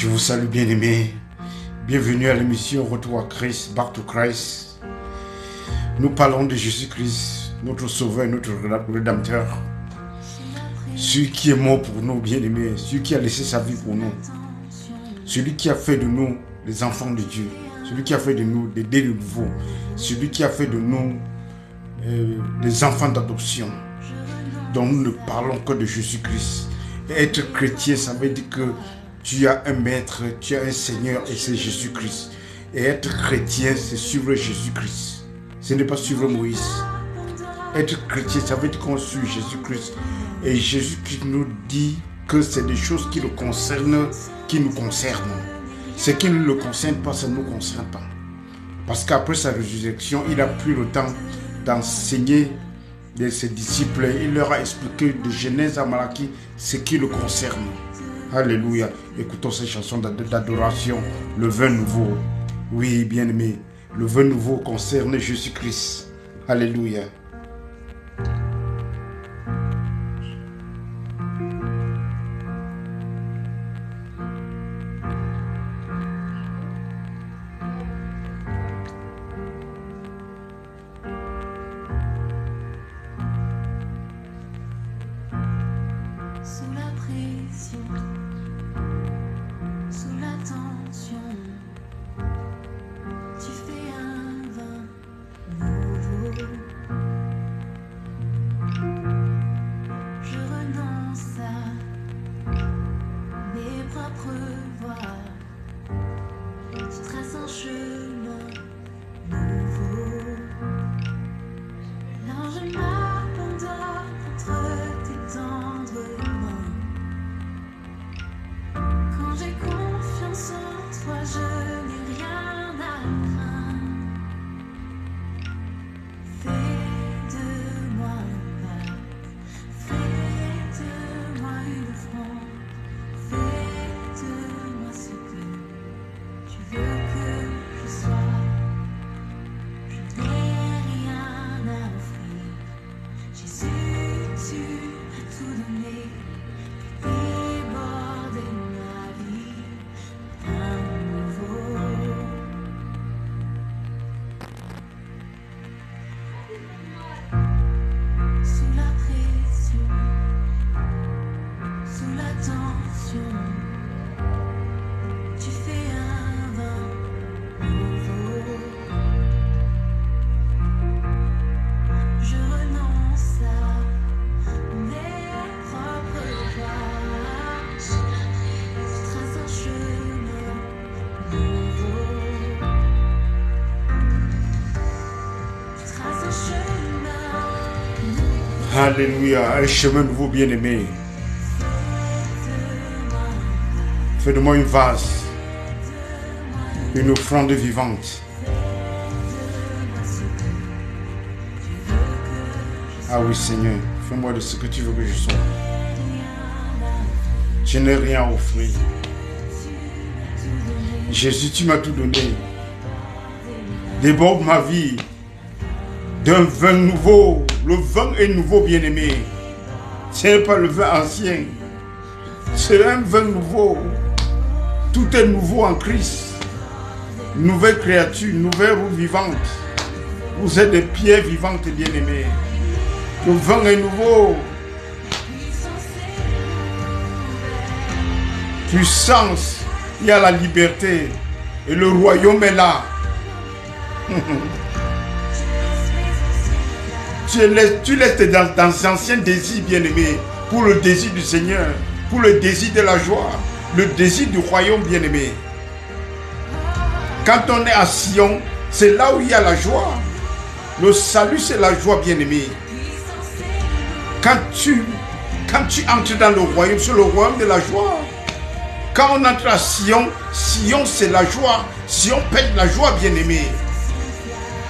Je vous salue bien-aimés. Bienvenue à l'émission Retour à Christ, Back to Christ. Nous parlons de Jésus-Christ, notre Sauveur, notre Rédempteur. Celui qui est mort pour nous, bien-aimés. Celui qui a laissé sa vie pour nous. Celui qui a fait de nous les enfants de Dieu. Celui qui a fait de nous des dés de nouveau. Celui qui a fait de nous des enfants d'adoption. Donc nous ne parlons que de Jésus-Christ. Et être chrétien, ça veut dire que tu as un maître, tu as un Seigneur et c'est Jésus-Christ. Et être chrétien, c'est suivre Jésus-Christ. Ce n'est pas suivre Moïse. Être chrétien, ça veut dire qu'on suit Jésus-Christ. Et Jésus-Christ nous dit que c'est des choses qui le concernent, qui nous concernent. Ce qui ne le concerne pas, ça ne nous concerne pas. Parce qu'après sa résurrection, il a pris le temps d'enseigner de ses disciples. Il leur a expliqué de Genèse à Malachie ce qui le concerne. Alléluia. Écoutons ces chansons d'adoration. Le vin nouveau. Oui, bien-aimé. Le vin nouveau concerne Jésus-Christ. Alléluia. Sous la pression, sous la tension, tu fais un vin nouveau. Je renonce à mes propres voies. Tu traces un chemin nouveau. Alors je m'abandonne entre tes tendres mains. Quand j'ai confiance en toi, je n'ai rien à craindre. Fais de moi un pacte, fais de moi une offrande, fais de moi ce que tu veux que je sois. Je n'ai rien à offrir. Jésus, tu as tout donné. Déborder ma vie d'un nouveau. Sous la pression, sous la tension, tu fais un vin nouveau. Je renonce à mes propres voies. Je trace un chemin nouveau. Je trace un chemin nouveau. Alléluia. Un chemin nouveau, bien-aimé. Fais de moi une vase, une offrande vivante. Ah oui, Seigneur, fais-moi de ce que tu veux que je sois. Je n'ai rien à offrir. Jésus, tu m'as tout donné. Déborde ma vie d'un vin nouveau. Le vin est nouveau, bien-aimé. Ce n'est pas le vin ancien. C'est un vin nouveau. Tout est nouveau en Christ. Nouvelle créature, nouvelle roue vivante. Vous êtes des pierres vivantes, bien-aimés. Le vin est nouveau. Puissance, il y a la liberté. Et le royaume est là. Tu laisses dans anciens désirs, bien-aimés, pour le désir du Seigneur, pour le désir de la joie, le désir du royaume, bien-aimé. Quand on est à Sion, c'est là où il y a la joie. Le salut, c'est la joie, bien-aimé. Quand tu entres dans le royaume, c'est le royaume de la joie. Quand on entre à Sion, Sion c'est la joie. Sion pète la joie, bien-aimé.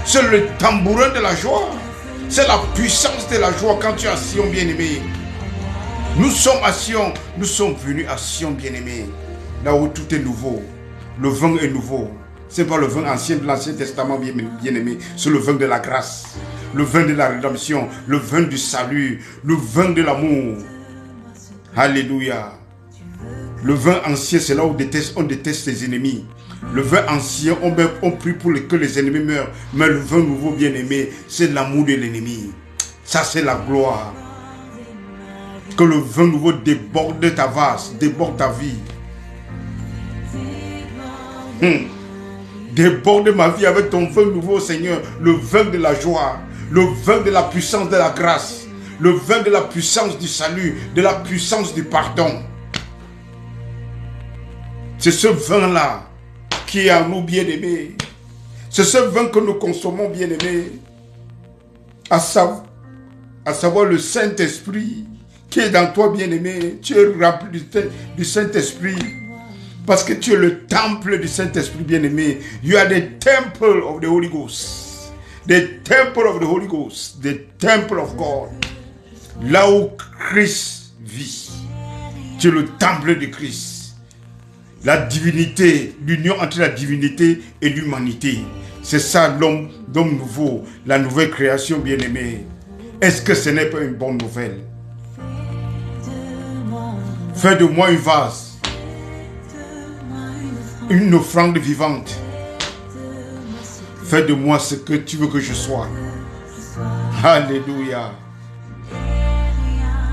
C'est le tambourin de la joie. C'est la puissance de la joie quand tu es à Sion, bien-aimé. Nous sommes à Sion. Nous sommes venus à Sion, bien-aimé. Là où tout est nouveau. Le vin est nouveau. Ce n'est pas le vin ancien de l'Ancien Testament, bien-aimé. C'est le vin de la grâce. Le vin de la rédemption. Le vin du salut. Le vin de l'amour. Alléluia. Le vin ancien, c'est là où on déteste les ennemis. Le vin ancien, on prie pour que les ennemis meurent. Mais le vin nouveau, bien-aimé, c'est l'amour de l'ennemi. Ça, c'est la gloire. Que le vin nouveau déborde ta vase, déborde ta vie. Déborde ma vie avec ton vin nouveau, Seigneur. Le vin de la joie, le vin de la puissance de la grâce, le vin de la puissance du salut, de la puissance du pardon. C'est ce vin-là qui est en nous, bien-aimés. C'est ce vin que nous consommons, bien-aimés. À savoir le Saint-Esprit qui est dans toi, bien-aimé. Tu es rempli du Saint-Esprit. Parce que tu es le temple du Saint-Esprit, bien-aimé. You are the temple of the Holy Ghost. The temple of the Holy Ghost. The temple of God. Là où Christ vit. Tu es le temple de Christ. La divinité, l'union entre la divinité et l'humanité. C'est ça l'homme nouveau, la nouvelle création, bien-aimée. Est-ce que ce n'est pas une bonne nouvelle? Fais de moi une vase, une offrande vivante. Fais de moi ce que tu veux que je sois. Alléluia.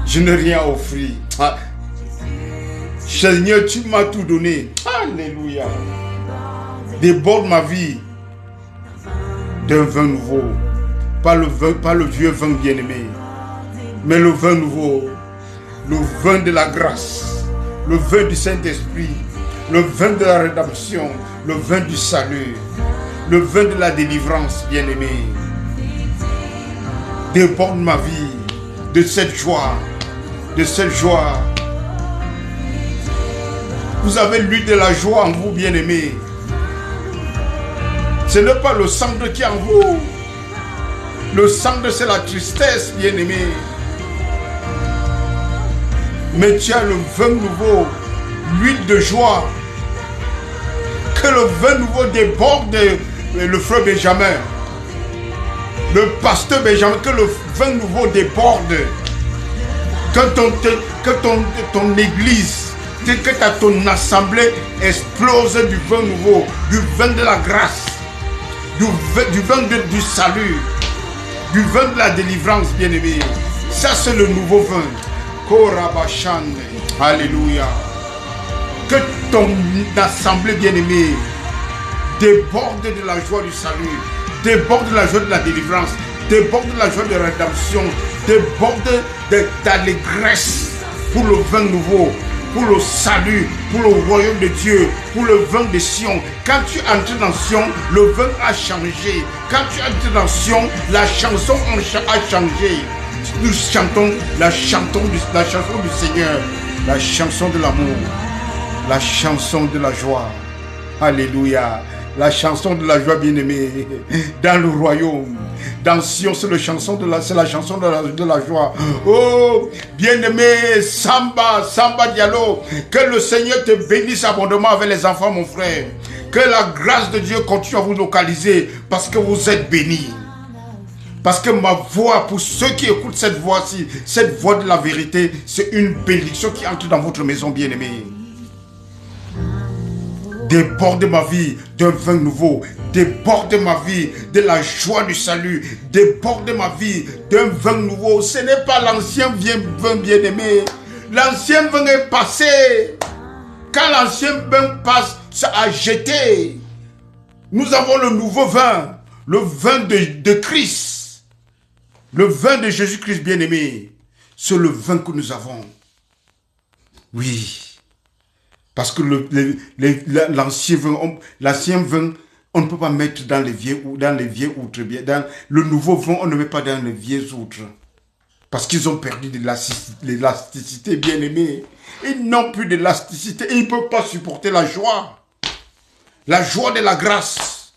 Je n'ai rien offert. Seigneur, tu m'as tout donné. Alléluia. Déborde ma vie d'un vin nouveau. Pas le vieux vin bien-aimé, mais le vin nouveau. Le vin de la grâce. Le vin du Saint-Esprit. Le vin de la rédemption. Le vin du salut. Le vin de la délivrance, bien-aimé. Déborde ma vie de cette joie. De cette joie. Vous avez l'huile de la joie en vous, bien-aimés. Ce n'est pas le cendre qui est en vous. Le cendre, c'est la tristesse, bien-aimé. Mais tu as le vin nouveau, l'huile de joie. Que le vin nouveau déborde le frère Benjamin. Le pasteur Benjamin, que le vin nouveau déborde. Que ton église, que ton assemblée explose du vin nouveau, du vin de la grâce, du vin du salut, du vin de la délivrance, bien-aimé. Ça, c'est le nouveau vin. Korabashan. Alléluia. Que ton assemblée, bien-aimée, déborde de la joie du salut, déborde de la joie de la délivrance, déborde de la joie de la rédemption, déborde d'allégresse pour le vin nouveau, pour le salut, pour le royaume de Dieu, pour le vin de Sion. Quand tu entres dans Sion, le vin a changé. Quand tu entres dans Sion, la chanson a changé. Nous chantons la chanson du Seigneur, la chanson de l'amour, la chanson de la joie. Alléluia. La chanson de la joie, bien-aimée, dans le royaume. Dans Sion, c'est la chanson de la joie. Oh, bien-aimé, Samba Diallo, que le Seigneur te bénisse abondamment avec les enfants, mon frère. Que la grâce de Dieu continue à vous localiser parce que vous êtes bénis. Parce que ma voix, pour ceux qui écoutent cette voix-ci, cette voix de la vérité, c'est une bénédiction qui entre dans votre maison, bien-aimée. Déborde ma vie d'un vin nouveau. Déborde ma vie de la joie du salut. Déborde ma vie d'un vin nouveau. Ce n'est pas l'ancien vin bien-aimé. L'ancien vin est passé. Quand l'ancien vin passe, ça a jeté. Nous avons le nouveau vin. Le vin de Christ. Le vin de Jésus-Christ bien-aimé. C'est le vin que nous avons. Oui. Parce que l'ancien vin, on ne peut pas mettre dans les vieilles outres. Dans le nouveau vin, on ne met pas dans les vieilles outres. Parce qu'ils ont perdu de l'élasticité, bien-aimé. Ils n'ont plus d'élasticité. Ils ne peuvent pas supporter la joie. La joie de la grâce.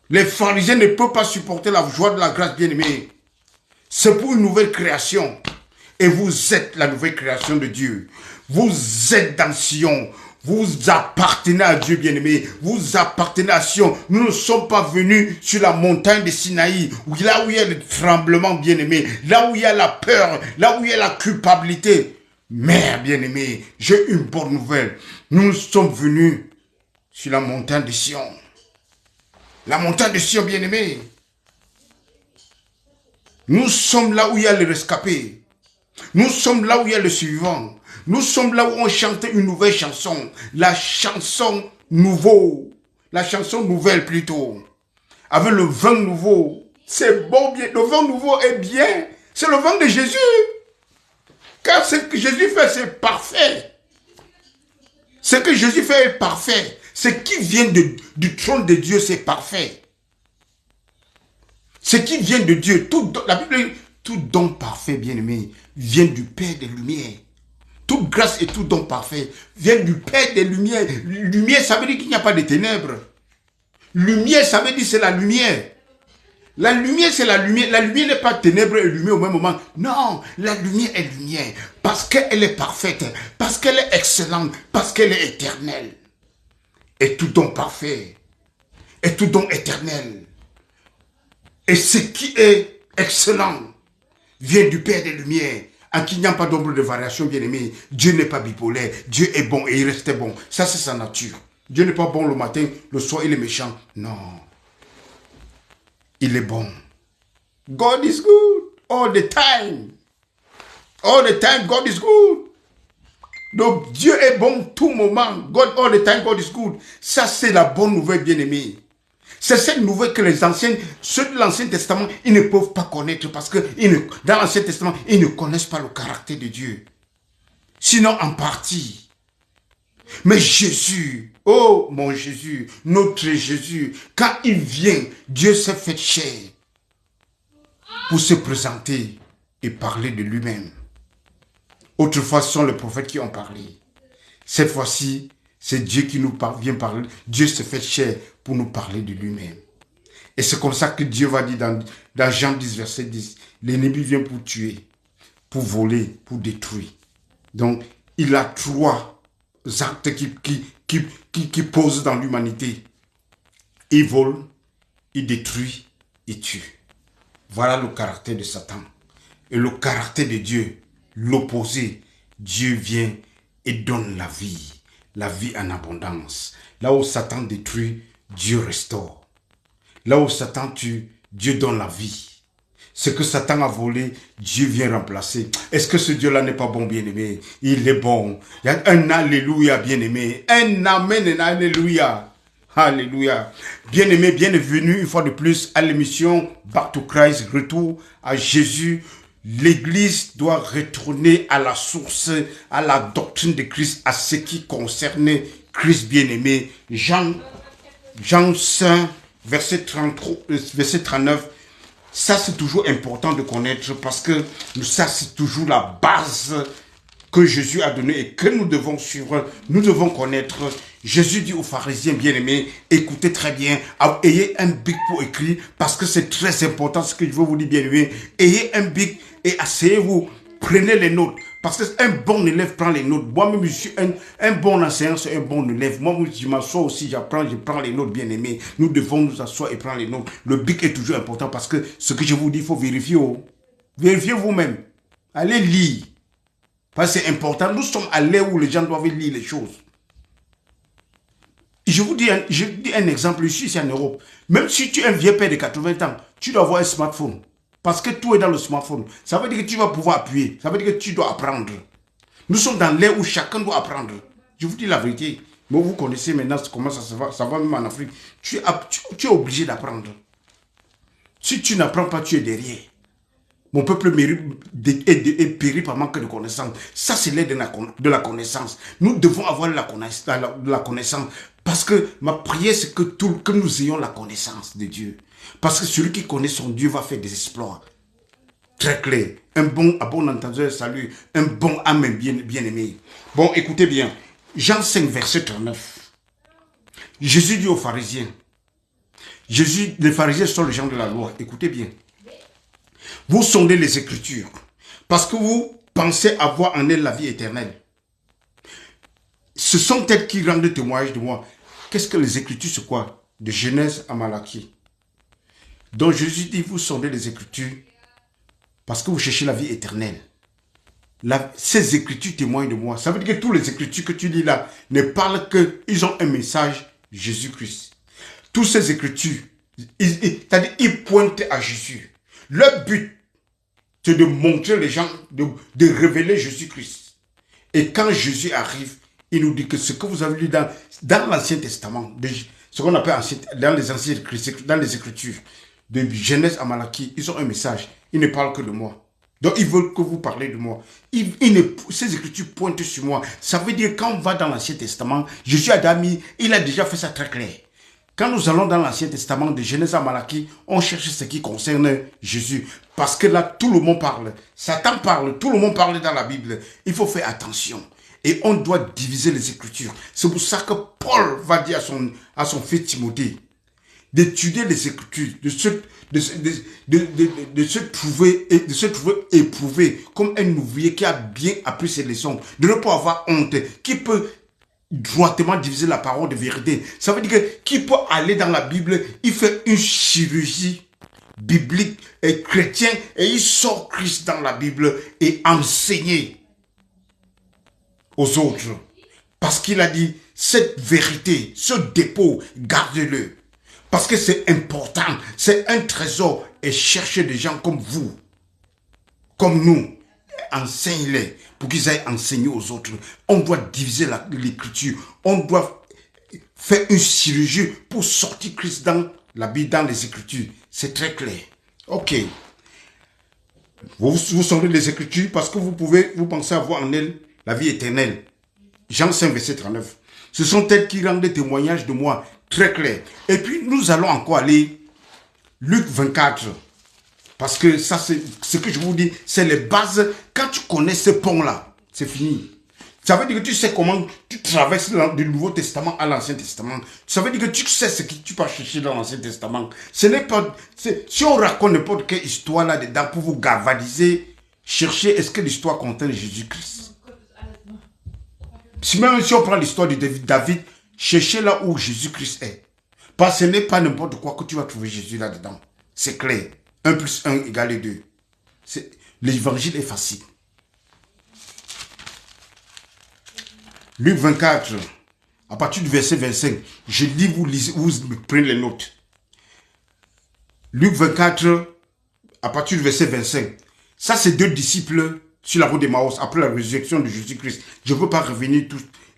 Les pharisiens ne peuvent pas supporter la joie de la grâce, bien-aimé. C'est pour une nouvelle création. Et vous êtes la nouvelle création de Dieu. Vous êtes dans Sion. Vous appartenez à Dieu, bien-aimé. Vous appartenez à Sion. Nous ne sommes pas venus sur la montagne de Sinaï, là où il y a le tremblement, bien-aimé. Là où il y a la peur, là où il y a la culpabilité. Mère bien-aimée, j'ai une bonne nouvelle. Nous sommes venus sur la montagne de Sion. La montagne de Sion, bien-aimée. Nous sommes là où il y a le rescapé. Nous sommes là où il y a le suivant. Nous sommes là où on chante une nouvelle chanson. La chanson nouveau. La chanson nouvelle plutôt. Avec le vin nouveau. C'est bon, bien. Le vin nouveau est bien. C'est le vin de Jésus. Car ce que Jésus fait, c'est parfait. Ce que Jésus fait est parfait. Ce qui vient du trône de Dieu, c'est parfait. Ce qui vient de Dieu, la Bible dit, tout don parfait, bien-aimé, vient du Père des Lumières. Toute grâce et tout don parfait vient du Père des Lumières. Lumière, ça veut dire qu'il n'y a pas de ténèbres. Lumière, ça veut dire c'est la lumière. La lumière, c'est la lumière. La lumière n'est pas ténèbres et lumière au même moment. Non, la lumière est lumière. Parce qu'elle est parfaite. Parce qu'elle est excellente. Parce qu'elle est éternelle. Et tout don parfait. Et tout don éternel. Et ce qui est excellent vient du Père des Lumières, à qui il n'y a pas d'ombre de variation, bien-aimé. Dieu n'est pas bipolaire. Dieu est bon et il reste bon. Ça, c'est sa nature. Dieu n'est pas bon le matin, le soir, il est méchant. Non. Il est bon. God is good all the time. All the time, God is good. Donc, Dieu est bon tout moment. God all the time, God is good. Ça, c'est la bonne nouvelle, bien-aimé. C'est cette nouvelle que les anciens, ceux de l'Ancien Testament, ils ne peuvent pas connaître parce que dans l'Ancien Testament, ils ne connaissent pas le caractère de Dieu. Sinon, en partie. Mais Jésus, oh mon Jésus, notre Jésus, quand il vient, Dieu s'est fait chair pour se présenter et parler de lui-même. Autrefois, ce sont les prophètes qui ont parlé. Cette fois-ci, c'est Dieu qui nous vient parler. Dieu se fait chair pour nous parler de lui-même. Et c'est comme ça que Dieu va dire dans Jean 10, verset 10, l'ennemi vient pour tuer, pour voler, pour détruire. Donc, il a trois actes qui posent dans l'humanité. Il vole, il détruit, il tue. Voilà le caractère de Satan. Et le caractère de Dieu, l'opposé, Dieu vient et donne la vie en abondance. Là où Satan détruit, Dieu restaure. Là où Satan tue, Dieu donne la vie. Ce que Satan a volé, Dieu vient remplacer. Est-ce que ce Dieu-là n'est pas bon, bien-aimé? Il est bon. Il y a un alléluia, bien-aimé. Un amen, un alléluia. Alléluia. Bien-aimé, bienvenue une fois de plus à l'émission Back to Christ, retour à Jésus. L'Église doit retourner à la source, à la doctrine de Christ, à ce qui concerne Christ bien-aimé. Jean 5, verset 33, verset 39. Ça, c'est toujours important de connaître parce que ça, c'est toujours la base que Jésus a donnée et que nous devons suivre. Nous devons connaître. Jésus dit aux pharisiens bien-aimés, écoutez très bien, ayez un bic pour écrire parce que c'est très important ce que je veux vous dire bien-aimés. Ayez un bic et asseyez-vous, prenez les notes. Parce qu'un bon élève prend les notes. Moi-même, je suis un bon enseignant, c'est un bon élève. Moi, je m'assois aussi, je prends les notes, bien aimés. Nous devons nous asseoir et prendre les notes. Le bic est toujours important parce que ce que je vous dis, il faut vérifier. Oh. Vérifiez vous-même. Allez lire. Parce que c'est important. Nous sommes à l'ère où les gens doivent lire les choses. Je vous dis un exemple ici en Europe. Même si tu es un vieux père de 80 ans, tu dois avoir un smartphone. Parce que tout est dans le smartphone. Ça veut dire que tu vas pouvoir appuyer. Ça veut dire que tu dois apprendre. Nous sommes dans l'ère où chacun doit apprendre. Je vous dis la vérité. Mais vous connaissez maintenant comment ça se va. Ça va même en Afrique. Tu es obligé d'apprendre. Si tu n'apprends pas, tu es derrière. Mon peuple est péri par manque de connaissance. Ça, c'est l'ère de la connaissance. Nous devons avoir la connaissance. Parce que ma prière, c'est que nous ayons la connaissance de Dieu. Parce que celui qui connaît son Dieu va faire des exploits. Très clair. Un bon entendeur, salut. Un bon âme bien aimé. Bon, écoutez bien. Jean 5, verset 39. Jésus dit aux pharisiens. Les pharisiens sont les gens de la loi. Écoutez bien. Vous sondez les Écritures. Parce que vous pensez avoir en elles la vie éternelle. Ce sont elles qui rendent témoignage de moi. Qu'est-ce que les Écritures, c'est quoi? De Genèse à Malachie. Donc Jésus dit, vous sondez les Écritures parce que vous cherchez la vie éternelle. ces écritures témoignent de moi. Ça veut dire que toutes les écritures que tu lis là ne parlent qu'ils ont un message, Jésus-Christ. Toutes ces écritures, c'est-à-dire ils pointent à Jésus. Leur but, c'est de montrer les gens, de révéler Jésus-Christ. Et quand Jésus arrive, il nous dit que ce que vous avez lu dans l'Ancien Testament, ce qu'on appelle dans les Écritures, de Genèse à Malachie, ils ont un message. Ils ne parlent que de moi. Donc, ils veulent que vous parlez de moi. Ces Écritures pointent sur moi. Ça veut dire, quand on va dans l'Ancien Testament, Jésus il a déjà fait ça très clair. Quand nous allons dans l'Ancien Testament, de Genèse à Malachie, on cherche ce qui concerne Jésus. Parce que là, tout le monde parle. Satan parle, tout le monde parle dans la Bible. Il faut faire attention. Et on doit diviser les Écritures. C'est pour ça que Paul va dire à son fils Timothée d'étudier les Écritures, de se trouver éprouvé comme un ouvrier qui a bien appris ses leçons, de ne pas avoir honte, qui peut droitement diviser la parole de vérité. Ça veut dire qui peut aller dans la Bible, il fait une chirurgie biblique et chrétienne et il sort Christ dans la Bible et enseigner aux autres. Parce qu'il a dit, cette vérité, ce dépôt, gardez-le. Parce que c'est important, c'est un trésor. Et cherchez des gens comme vous, comme nous, enseigne-les pour qu'ils aillent enseigner aux autres. On doit diviser l'écriture, on doit faire une chirurgie pour sortir Christ dans la Bible, dans les Écritures. C'est très clair. Ok. Vous sortez les Écritures parce que vous pensez avoir en elles la vie éternelle. Jean 5, verset 39. Ce sont elles qui rendent des témoignages de moi très clairs. Et puis, nous allons encore aller Luc 24. Parce que ça, c'est ce que je vous dis, c'est les bases. Quand tu connais ce pont-là, c'est fini. Ça veut dire que tu sais comment tu traverses du Nouveau Testament à l'Ancien Testament. Ça veut dire que tu sais ce que tu peux chercher dans l'Ancien Testament. Ce n'est pas... Si on raconte n'importe quelle histoire là-dedans pour vous galvaniser, cherchez est-ce que l'histoire contient Jésus-Christ. Même si on prend l'histoire de David, cherchez là où Jésus-Christ est. Parce que ce n'est pas n'importe quoi que tu vas trouver Jésus là-dedans. C'est clair. 1 plus 1 égale 2. L'évangile est facile. Luc 24, à partir du verset 25, je lis, vous lisez, vous prenez les notes. Luc 24, à partir du verset 25. Ça, c'est 2 disciples sur la route d'Emmaüs, après la résurrection de Jésus-Christ. Je ne veux pas revenir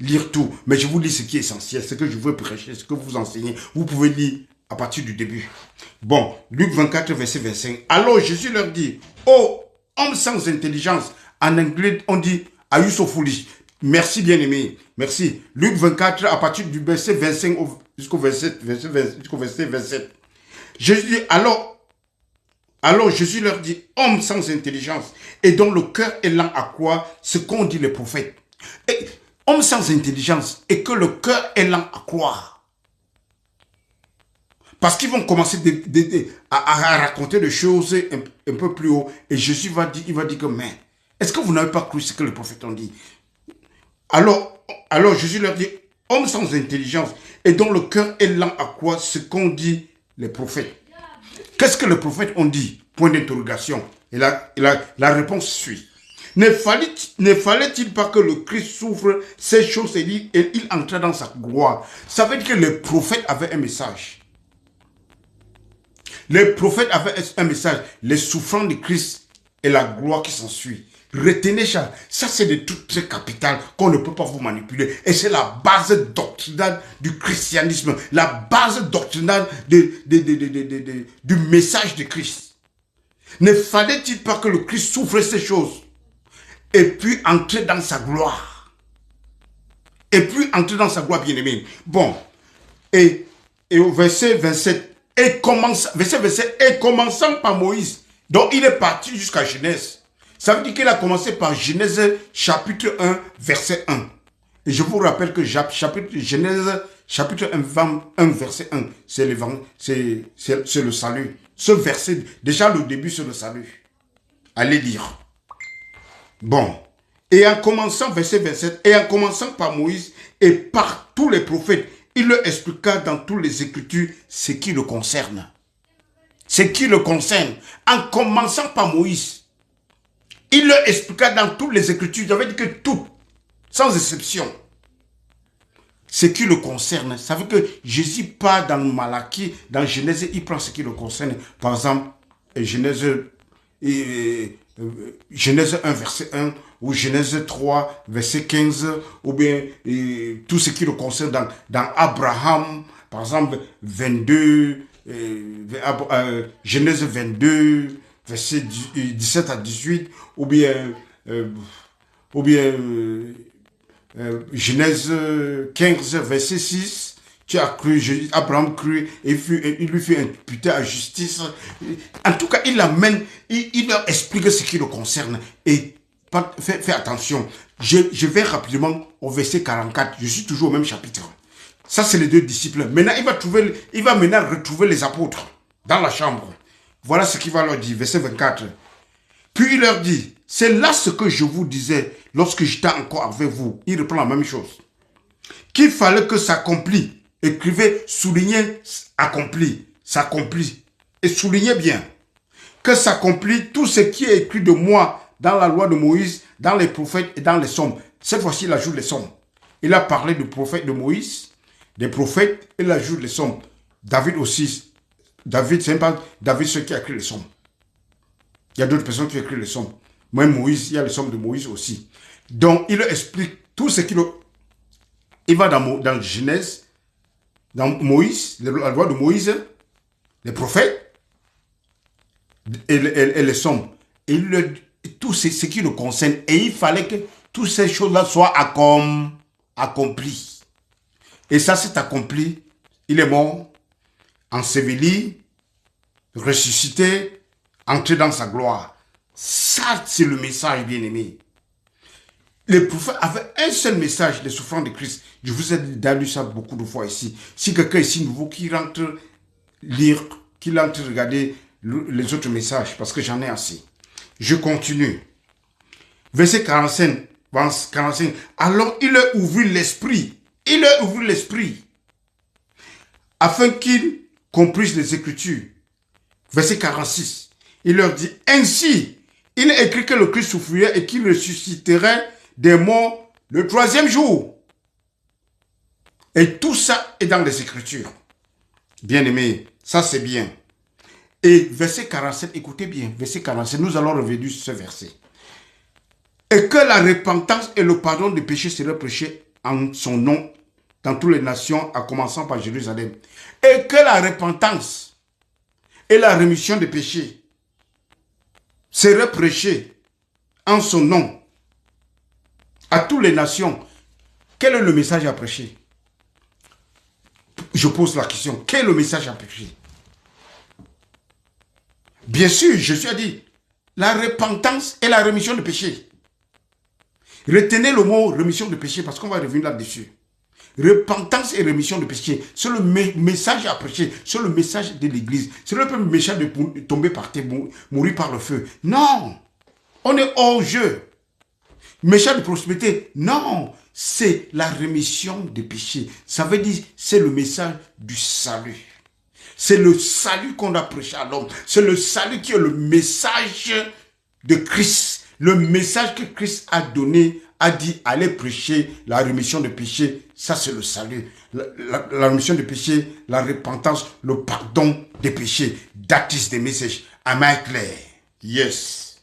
lire tout, mais je vous lis ce qui est essentiel, ce que je veux prêcher, ce que vous enseignez. Vous pouvez lire à partir du début. Bon, Luc 24, verset 25. Alors Jésus leur dit, oh, homme sans intelligence. En anglais, on dit, are you so foolish? Merci, bien-aimé. Merci. Luc 24, à partir du verset 25 jusqu'au verset 27. Jésus dit, alors Jésus leur dit, homme sans intelligence, et dont le cœur est lent à croire ce qu'ont dit les prophètes. Et, homme sans intelligence, et que le cœur est lent à croire. Parce qu'ils vont commencer à raconter des choses un peu plus haut, et Jésus va dire que, mais, est-ce que vous n'avez pas cru ce que les prophètes ont dit? Alors Jésus leur dit, homme sans intelligence, et dont le cœur est lent à croire ce qu'ont dit les prophètes. Qu'est-ce que les prophètes ont dit? Point d'interrogation. Et la réponse suit. Ne fallait-il pas que le Christ souffre ces choses et il entrait dans sa gloire? Ça veut dire que les prophètes avaient un message. Les prophètes avaient un message. Les souffrances de Christ et la gloire qui s'ensuit. Retenez ça. Ça, c'est des trucs très capitaux qu'on ne peut pas vous manipuler. Et c'est la base doctrinale du christianisme. La base doctrinale du message de Christ. Ne fallait-il pas que le Christ souffre ces choses et puis entrer dans sa gloire? Et puis entrer dans sa gloire, bien-aimé. Bon. Et au verset 27, verset 27, et commençant par Moïse. Donc, il est parti jusqu'à Genèse. Ça veut dire qu'il a commencé par Genèse chapitre 1, verset 1. Et je vous rappelle que Genèse chapitre 1, verset 1, c'est le salut. Ce verset, déjà le début, c'est le salut. Allez lire. Bon. Et en commençant, verset 27, et en commençant par Moïse et par tous les prophètes, il leur expliqua dans toutes les Écritures ce qui le concerne. Ce qui le concerne. En commençant par Moïse, Il leur expliqua dans toutes les Écritures, j'avais dit que tout, sans exception, ce qui le concerne. Ça veut dire que Jésus part dans Malachie, dans Genèse, il prend ce qui le concerne. Par exemple, Genèse 1, verset 1, ou Genèse 3, verset 15, ou bien tout ce qui le concerne dans Abraham, par exemple, 22, Genèse 22, verset 17 à 18, ou bien Genèse 15, verset 6, tu as cru, Abraham crut, et il lui fut imputé à justice. En tout cas, il leur explique ce qui le concerne. Et fais attention, je vais rapidement au verset 44, je suis toujours au même chapitre. Ça, c'est les deux disciples. Maintenant, il va maintenant retrouver les apôtres dans la chambre. Voilà ce qu'il va leur dire, verset 24. Puis il leur dit, c'est là ce que je vous disais lorsque j'étais encore avec vous. Il reprend la même chose. Qu'il fallait que s'accomplit. Écrivez, soulignez, accompli. S'accomplit. Et soulignez bien. Que s'accomplit tout ce qui est écrit de moi dans la loi de Moïse, dans les prophètes et dans les psaumes. Cette fois-ci, il ajoute les psaumes. Il a parlé du prophète de Moïse, des prophètes, il ajoute les psaumes. David aussi. David, c'est pas David ce qui a écrit les psaumes. Il y a d'autres personnes qui ont écrit les psaumes. Même Moïse, il y a les psaumes de Moïse aussi. Donc, il explique tout ce qu'il... Il va dans Genèse, dans Moïse, la loi de Moïse, les prophètes et les psaumes. Et tout ce qui le concerne. Et il fallait que toutes ces choses-là soient accomplies. Et ça, c'est accompli. Il est mort, enseveli, ressuscité, entré dans sa gloire. Ça, c'est le message, bien-aimé. Les prophètes avaient un seul message, les souffrances de Christ. Je vous ai lu ça beaucoup de fois ici. Si quelqu'un ici nouveau qui rentre lire, qui rentre regarder les autres messages, parce que j'en ai assez. Je continue. Verset 45. Alors il leur ouvrit l'esprit. Il leur ouvrit l'esprit. Afin qu'ils comprissent les Écritures. Verset 46. Il leur dit, ainsi, il est écrit que le Christ souffrirait et qu'il ressusciterait des morts le troisième jour. Et tout ça est dans les Écritures. Bien aimé, ça c'est bien. Et verset 47, écoutez bien, verset 47, nous allons revenir sur ce verset. Et que la repentance et le pardon des péchés seraient prêchés en son nom dans toutes les nations, à commençant par Jérusalem. Et que la repentance et la rémission des péchés seraient prêchés en son nom à toutes les nations. Quel est le message à prêcher? Je pose la question. Quel est le message à prêcher? Bien sûr, Jésus a dit la repentance et la rémission des péchés. Retenez le mot rémission de péché parce qu'on va revenir là-dessus. Repentance et rémission de péché, c'est le message à prêcher, c'est le message de l'église. C'est le message de tomber par terre, mourir par le feu. Non, on est hors jeu. Message de prospérité, non, c'est la rémission des péchés. Ça veut dire, c'est le message du salut. C'est le salut qu'on a prêché à l'homme. C'est le salut qui est le message de Christ. Le message que Christ a donné, a dit, allez prêcher la rémission des péchés. Ça, c'est le salut. La rémission des péchés, la repentance, le pardon des péchés. That is the message. Am I clear? Yes.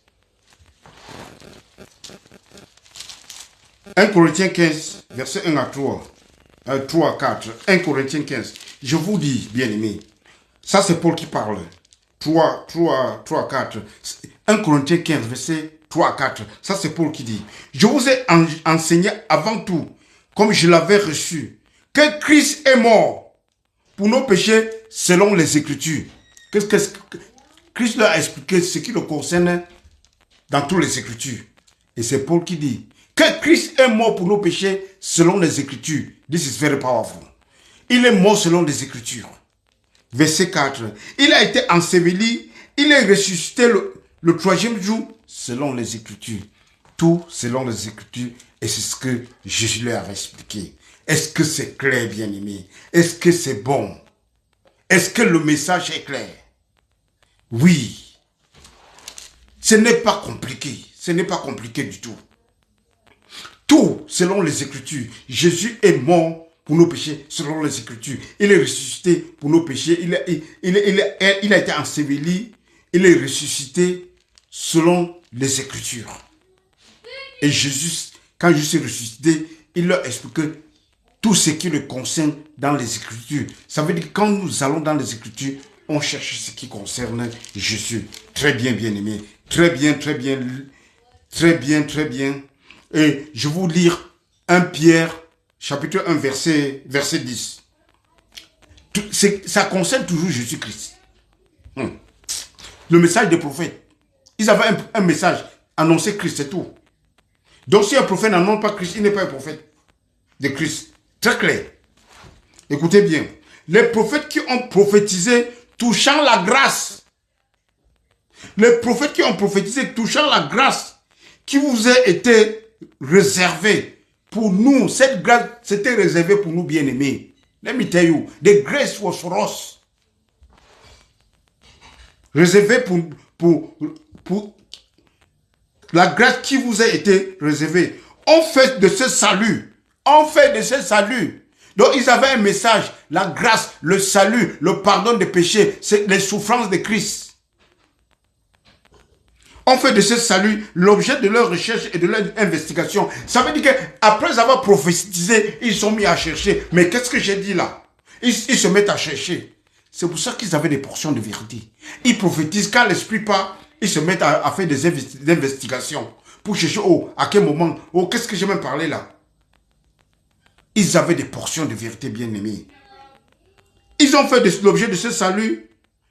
1 Corinthiens 15, verset 1 à 3. 3 à 4. 1 Corinthiens 15. Je vous dis, bien-aimés, ça c'est Paul qui parle. 3 à 4. 1 Corinthiens 15, verset 3 à 4. Ça c'est Paul qui dit. Je vous ai enseigné avant tout, comme je l'avais reçu, que Christ est mort pour nos péchés selon les Écritures. Qu'est-ce que Christ leur a expliqué ce qui le concerne dans toutes les Écritures. Et c'est Paul qui dit que Christ est mort pour nos péchés selon les Écritures. This is very powerful. Il est mort selon les Écritures. Verset 4. Il a été enseveli, il est ressuscité le troisième jour selon les Écritures. Tout selon les Écritures. Et c'est ce que Jésus leur a expliqué. Est-ce que c'est clair, bien-aimé? Est-ce que c'est bon? Est-ce que le message est clair? Oui. Ce n'est pas compliqué. ce n'est pas compliqué du tout. Tout selon les Écritures. Jésus est mort pour nos péchés selon les Écritures. Il est ressuscité pour nos péchés. Il a été enseveli. Il est ressuscité selon les Écritures. Et Jésus, quand Jésus est ressuscité, il leur explique tout ce qui le concerne dans les Écritures. Ça veut dire que quand nous allons dans les Écritures, on cherche ce qui concerne Jésus. Très bien, bien aimé. Très bien, très bien. Très bien, très bien. Et je vais vous lire 1 Pierre, chapitre 1, verset 10. Ça concerne toujours Jésus-Christ. Le message des prophètes. Ils avaient un message, annoncer Christ, c'est tout. Donc si un prophète n'annonce pas Christ, il n'est pas un prophète de Christ. Très clair. Écoutez bien. Les prophètes qui ont prophétisé touchant la grâce. Les prophètes qui ont prophétisé touchant la grâce qui vous a été réservée pour nous. Cette grâce, c'était réservé pour nous bien-aimés. Let me tell you, the grace was for us. Réservé pour la grâce qui vous a été réservée. On fait de ce salut. On fait de ce salut. Donc ils avaient un message. La grâce, le salut, le pardon des péchés. C'est les souffrances de Christ. On fait de ce salut l'objet de leur recherche et de leur investigation. Ça veut dire qu'après avoir prophétisé, ils sont mis à chercher. Mais qu'est-ce que j'ai dit là? Ils se mettent à chercher. C'est pour ça qu'ils avaient des portions de vérité. Ils prophétisent, quand l'esprit part, ils se mettent à faire des investigations. Pour chercher, à quel moment, qu'est-ce que j'ai même parlé là? Ils avaient des portions de vérité bien-aimées. Ils ont fait l'objet de ce salut,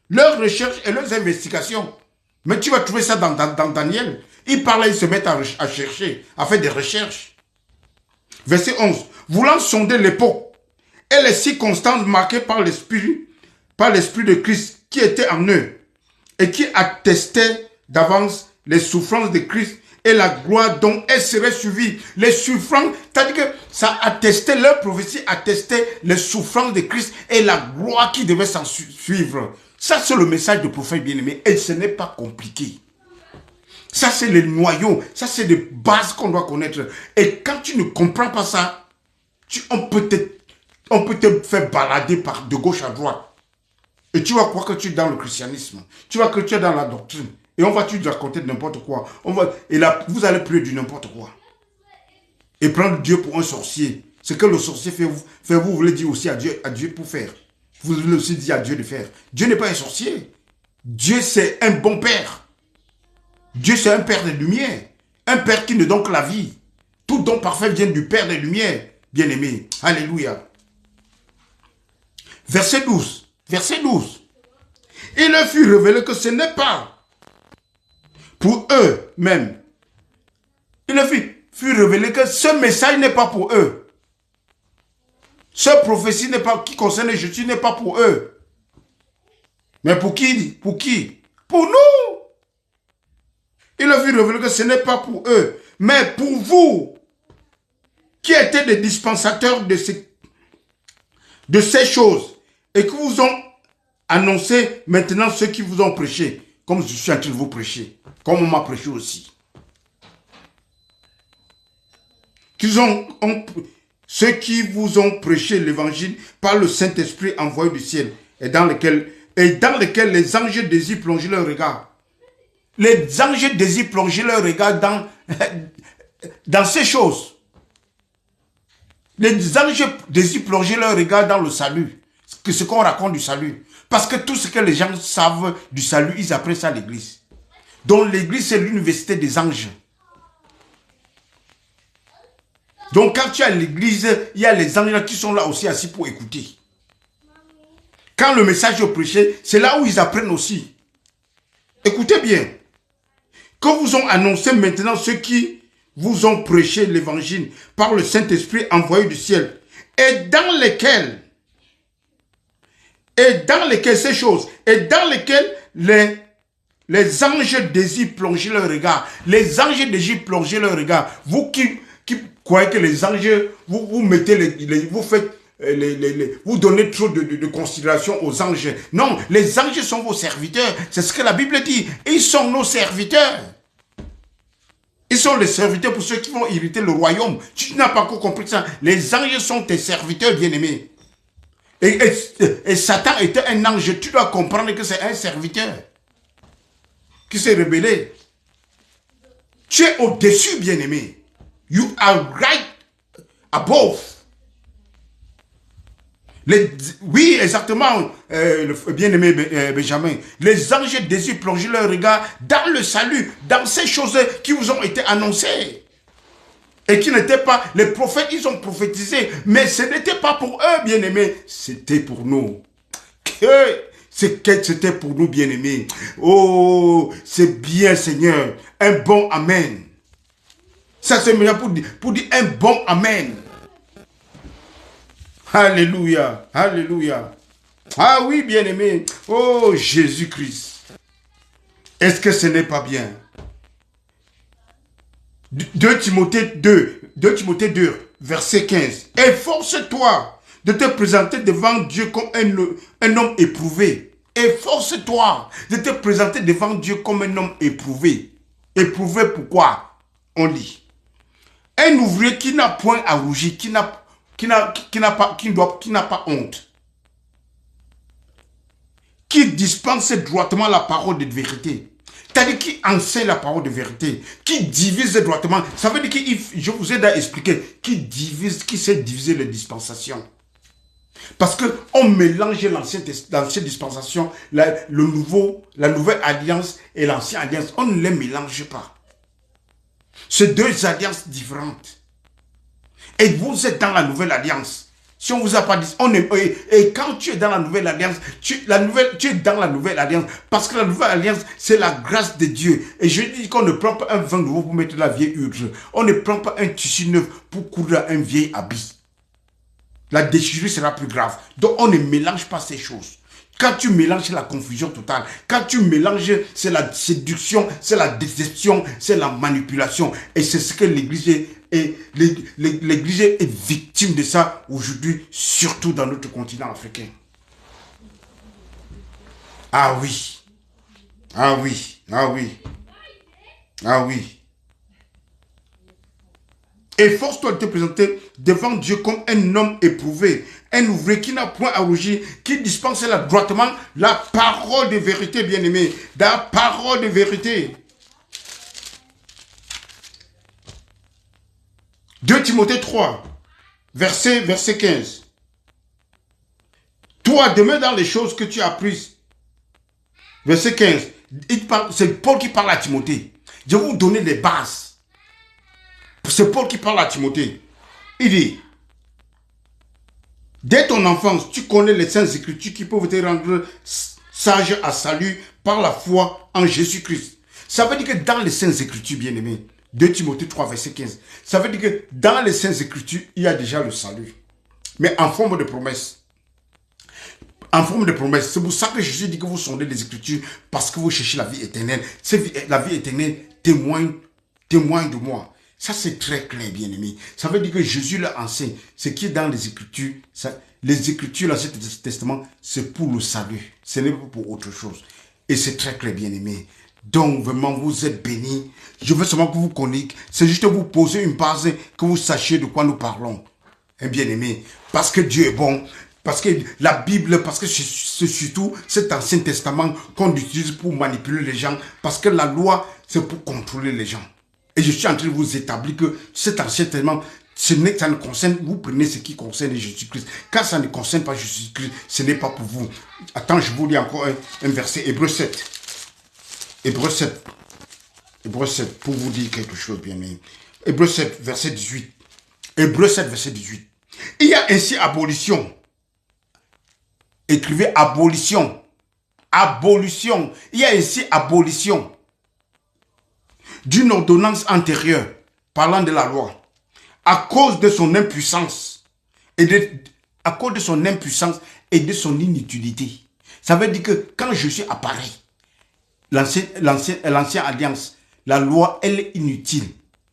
leurs recherches et leurs investigations. Mais tu vas trouver ça dans Daniel. Ils parlent, ils se mettent à chercher, à faire des recherches. Verset 11. Voulant sonder l'époque et les circonstances marquées par l'esprit de Christ qui était en eux et qui attestait d'avance les souffrances de Christ et la gloire dont elle serait suivie. Les souffrances, c'est-à-dire que ça attestait, leur prophétie attestait les souffrances de Christ et la gloire qui devait s'en suivre. Ça, c'est le message du prophète bien-aimé et ce n'est pas compliqué. Ça, c'est le noyau. Ça, c'est des bases qu'on doit connaître. Et quand tu ne comprends pas ça, on peut te faire balader de gauche à droite. Et tu vas croire que tu es dans le christianisme. Tu vas croire que tu es dans la doctrine. Et on va te raconter n'importe quoi. Et là, vous allez prier du n'importe quoi. Et prendre Dieu pour un sorcier. Ce que le sorcier fait, vous voulez dire aussi à Dieu pour faire. Vous voulez aussi dire à Dieu de faire. Dieu n'est pas un sorcier. Dieu, c'est un bon père. Dieu, c'est un père des lumières. Un père qui nous donne la vie. Tout don parfait vient du père des lumières. Bien-aimé. Alléluia. Verset 12. Verset 12. Il leur fut révélé que ce n'est pas pour eux-mêmes. Il leur fut révélé que ce message n'est pas pour eux. Cette prophétie n'est pas qui concerne Jésus n'est pas pour eux. Mais pour qui? Pour qui? Pour nous. Il leur fut révélé que ce n'est pas pour eux, mais pour vous qui étaient des dispensateurs de ces choses et que vous ont annoncé maintenant ceux qui vous ont prêché, comme je suis en train de vous prêcher, comme on m'a prêché aussi. Ceux qui vous ont prêché l'évangile par le Saint-Esprit envoyé du ciel et dans lequel les anges désirent plonger leur regard. Les anges désirent plonger leur regard dans ces choses. Les anges désirent plonger leur regard dans le salut. Ce qu'on raconte du salut. Parce que tout ce que les gens savent du salut, ils apprennent ça à l'église. Donc l'église, c'est l'université des anges. Donc quand tu es à l'église, il y a les anges qui sont là aussi assis pour écouter. Quand le message est prêché, c'est là où ils apprennent aussi. Écoutez bien. Que vous ont annoncé maintenant ceux qui vous ont prêché l'évangile par le Saint-Esprit envoyé du ciel. Et dans lesquels ces choses, et dans lesquels les anges désirent plonger leur regard. Les anges désirent plonger leur regard. Vous qui croyez que les anges, vous mettez vous faites vous donnez trop de considération aux anges. Non, les anges sont vos serviteurs. C'est ce que la Bible dit. Ils sont nos serviteurs. sont les serviteurs pour ceux qui vont hériter le royaume. Tu n'as pas encore compris ça. Les anges sont tes serviteurs bien-aimés. Et Satan était un ange. Tu dois comprendre que c'est un serviteur qui s'est rebellé. Tu es au-dessus, bien-aimé. You are right above. Oui, exactement, le bien-aimé Benjamin. Les anges désirent plonger leur regard dans le salut, dans ces choses qui vous ont été annoncées. Et qui n'étaient pas, les prophètes, ils ont prophétisé, mais ce n'était pas pour eux, bien-aimés, c'était pour nous. C'était pour nous, bien-aimés. Oh, c'est bien, Seigneur. Un bon Amen. Ça, c'est meilleur pour dire un bon Amen. Alléluia, alléluia. Ah oui, bien-aimé. Oh, Jésus-Christ. Est-ce que ce n'est pas bien? 2 Timothée 2, verset 15. Efforce-toi de te présenter devant Dieu comme un homme éprouvé. Efforce-toi de te présenter devant Dieu comme un homme éprouvé. Éprouvé pourquoi? On lit. Un ouvrier qui n'a point à rougir, qui n'a pas honte, qui dispense droitement la parole de vérité. C'est-à-dire qui enseigne la parole de vérité, qui divise droitement. Ça veut dire que je vous ai expliqué, qui sait diviser les dispensations. Parce qu'on mélange l'ancienne dispensation, la nouvelle alliance et l'ancienne alliance. On ne les mélange pas. C'est deux alliances différentes. Et vous êtes dans la nouvelle alliance. Si on vous a pas dit, et quand tu es dans la nouvelle alliance, tu es dans la nouvelle alliance. Parce que la nouvelle alliance, c'est la grâce de Dieu. Et je dis qu'on ne prend pas un vin nouveau pour mettre la vieille huile. On ne prend pas un tissu neuf pour coudre un vieil habit. La déchirure sera plus grave. Donc on ne mélange pas ces choses. Quand tu mélanges, c'est la confusion totale. Quand tu mélanges, c'est la séduction, c'est la déception, c'est la manipulation. Et c'est ce que l'Église est victime de ça aujourd'hui, surtout dans notre continent africain. Ah oui. Ah oui. Ah oui. Ah oui. Efforce-toi de te présenter devant Dieu comme un homme éprouvé, un ouvrier qui n'a point à rougir, qui dispense droitement la parole de vérité, bien-aimé. La parole de vérité. 2 Timothée 3, verset 15. Toi, demeure dans les choses que tu as apprises. Verset 15. C'est Paul qui parle à Timothée. Je vais vous donner les bases. C'est Paul qui parle à Timothée. Il dit, dès ton enfance, tu connais les saintes écritures qui peuvent te rendre sage à salut par la foi en Jésus-Christ. Ça veut dire que dans les saintes écritures, bien-aimés, 2 Timothée 3, verset 15, ça veut dire que dans les saintes écritures, il y a déjà le salut. Mais en forme de promesse. En forme de promesse. C'est pour ça que Jésus dit que vous sondez les écritures parce que vous cherchez la vie éternelle. La vie éternelle témoigne de moi. Ça, c'est très clair, bien-aimé. Ça veut dire que Jésus leur enseigne. Ce qui est dans les Écritures, les Écritures, l'Ancien Testament, c'est pour le salut. Ce n'est pas pour autre chose. Et c'est très clair, bien-aimé. Donc, vraiment, vous êtes bénis. Je veux seulement que vous connaissiez. C'est juste vous poser une base, que vous sachiez de quoi nous parlons. Hein, bien-aimé. Parce que Dieu est bon. Parce que la Bible, parce que c'est surtout cet Ancien Testament qu'on utilise pour manipuler les gens. Parce que la loi, c'est pour contrôler les gens. Et je suis en train de vous établir que cet Ancien Testament, ça ne concerne, vous prenez ce qui concerne Jésus-Christ. Quand ça ne concerne pas Jésus-Christ, ce n'est pas pour vous. Attends, je vous lis encore un verset, Hébreux 7. Hébreux 7, pour vous dire quelque chose, bien aimé. Hébreux 7, verset 18. Hébreux 7, verset 18. Il y a ainsi abolition. Écrivez abolition. Abolition. Il y a ainsi abolition d'une ordonnance antérieure, parlant de la loi, à cause de son impuissance et de son inutilité. Ça veut dire que quand Jésus apparaît, l'ancienne alliance, la loi, elle est inutile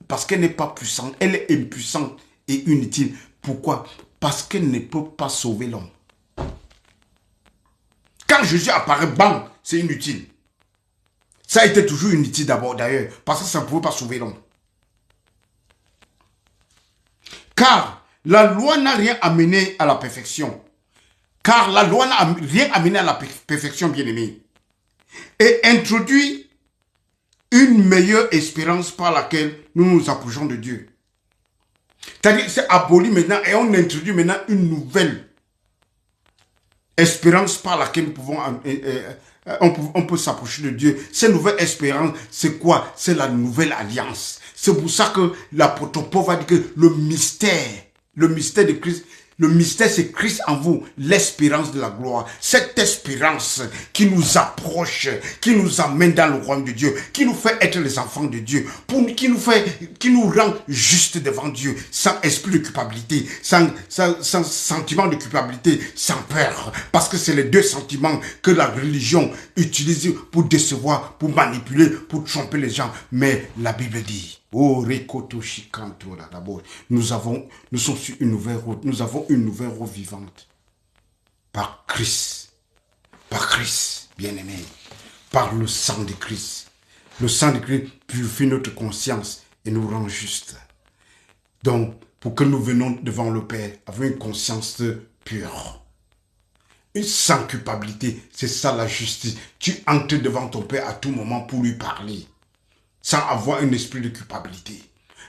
parce qu'elle n'est pas puissante, elle est impuissante et inutile. Pourquoi? Parce qu'elle ne peut pas sauver l'homme. Quand Jésus apparaît, bam, c'est inutile. Ça a été toujours inutile d'abord, d'ailleurs, parce que ça ne pouvait pas sauver l'homme. Car la loi n'a rien amené à la perfection. Car la loi n'a rien amené à la perfection, bien-aimé. Et introduit une meilleure espérance par laquelle nous nous approchons de Dieu. C'est-à-dire que c'est aboli maintenant et on introduit maintenant une nouvelle espérance par laquelle nous pouvons, on peut s'approcher de Dieu. Cette nouvelle espérance, c'est quoi? C'est la nouvelle alliance. C'est pour ça que l'apôtre Paul va dire que le mystère de Christ, le mystère c'est Christ en vous, l'espérance de la gloire. Cette espérance qui nous approche, qui nous amène dans le royaume de Dieu, qui nous fait être les enfants de Dieu, qui nous rend justes devant Dieu, sans esprit de culpabilité, sans sentiment de culpabilité, sans peur. Parce que c'est les deux sentiments que la religion utilise pour décevoir, pour manipuler, pour tromper les gens. Mais la Bible dit, oh, nous sommes sur une nouvelle route, nous avons une nouvelle route vivante. Par Christ, bien-aimé, par le sang de Christ. Le sang de Christ purifie notre conscience et nous rend justes. Donc, pour que nous venions devant le Père avec une conscience pure. Sans culpabilité, c'est ça la justice. Tu entres devant ton Père à tout moment pour lui parler. Sans avoir un esprit de culpabilité.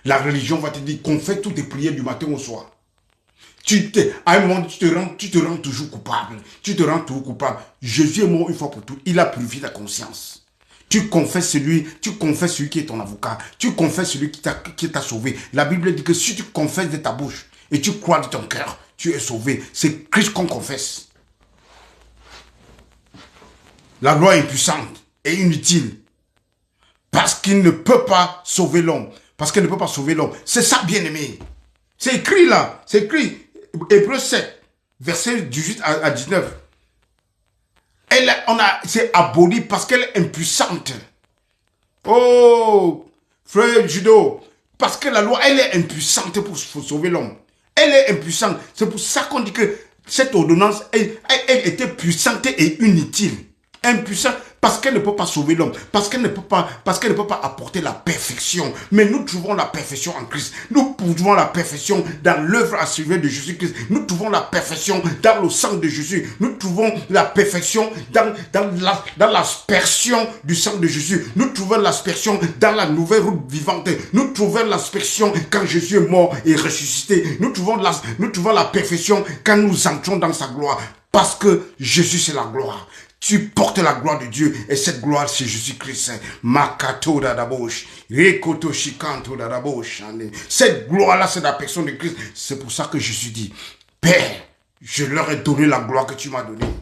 La religion va te dire qu'on fait toutes tes prières du matin au soir. À un moment, tu te rends toujours coupable. Tu te rends toujours coupable. Jésus est mort une fois pour toutes. Il a purifié ta conscience. Tu confesses celui qui est ton avocat. Tu confesses celui qui t'a sauvé. La Bible dit que si tu confesses de ta bouche et tu crois de ton cœur, tu es sauvé. C'est Christ qu'on confesse. La loi est puissante et inutile. Parce qu'il ne peut pas sauver l'homme. C'est ça, bien-aimé. C'est écrit là. C'est écrit. Hébreux 7, verset 18 à 19. C'est aboli parce qu'elle est impuissante. Oh, frère Judo. Parce que la loi, elle est impuissante pour sauver l'homme. Elle est impuissante. C'est pour ça qu'on dit que cette ordonnance, elle était puissante et inutile. Impuissante parce qu'elle ne peut pas sauver l'homme, parce qu'elle ne peut pas apporter la perfection. Mais nous trouvons la perfection en Christ. Nous trouvons la perfection dans l'œuvre achevée de Jésus-Christ. Nous trouvons la perfection dans le sang de Jésus. Nous trouvons la perfection dans l'aspersion du sang de Jésus. Nous trouvons l'aspersion dans la nouvelle route vivante. Nous trouvons l'aspersion quand Jésus est mort et ressuscité. Nous trouvons la perfection quand nous entrons dans sa gloire. Parce que Jésus c'est la gloire. Tu portes la gloire de Dieu et cette gloire c'est Jésus-Christ. Makato dadabosh, rekoto shikanto dadabosh. Cette gloire-là c'est la personne de Christ. C'est pour ça que Jésus dit, Père, je leur ai donné la gloire que tu m'as donnée.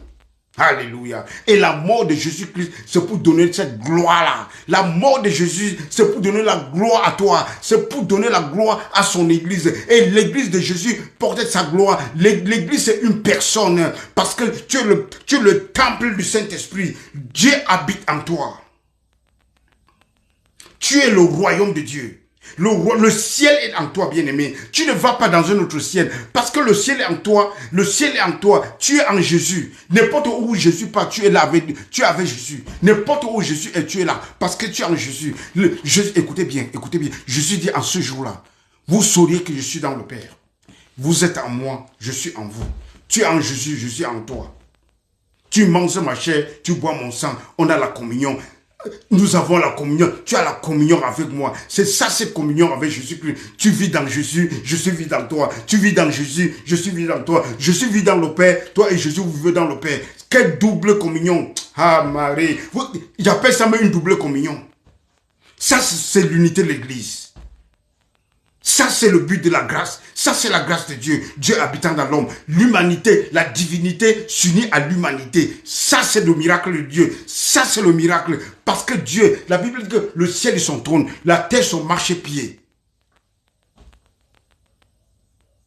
Alléluia. Et la mort de Jésus-Christ, c'est pour donner cette gloire-là. La mort de Jésus, c'est pour donner la gloire à toi. C'est pour donner la gloire à son église. Et l'église de Jésus portait sa gloire. L'église, c'est une personne. Parce que tu es le temple du Saint-Esprit. Dieu habite en toi. Tu es le royaume de Dieu. Le ciel est en toi, bien-aimé. Tu ne vas pas dans un autre ciel. Parce que le ciel est en toi. Le ciel est en toi. Tu es en Jésus. N'importe où Jésus part, tu es là avec Jésus. N'importe où Jésus est, tu es là. Parce que tu es en Jésus. Écoutez bien. Jésus dit en ce jour-là, vous saurez que je suis dans le Père. Vous êtes en moi, je suis en vous. Tu es en Jésus, je suis en toi. Tu manges ma chair, tu bois mon sang. On a la communion. Nous avons la communion. Tu as la communion avec moi. C'est ça, cette communion avec Jésus-Christ. Tu vis dans Jésus, je suis vis dans toi. Tu vis dans Jésus, je suis vis dans toi. Je suis vis dans le Père. Toi et Jésus, vous vivez dans le Père. Quelle double communion. Ah, Marie. J'appelle ça même une double communion. Ça, c'est l'unité de l'Église. Ça, c'est le but de la grâce. Ça, c'est la grâce de Dieu. Dieu habitant dans l'homme. L'humanité, la divinité s'unit à l'humanité. Ça, c'est le miracle de Dieu. Ça, c'est le miracle. Parce que Dieu, la Bible dit que le ciel est son trône, la terre son marchepied.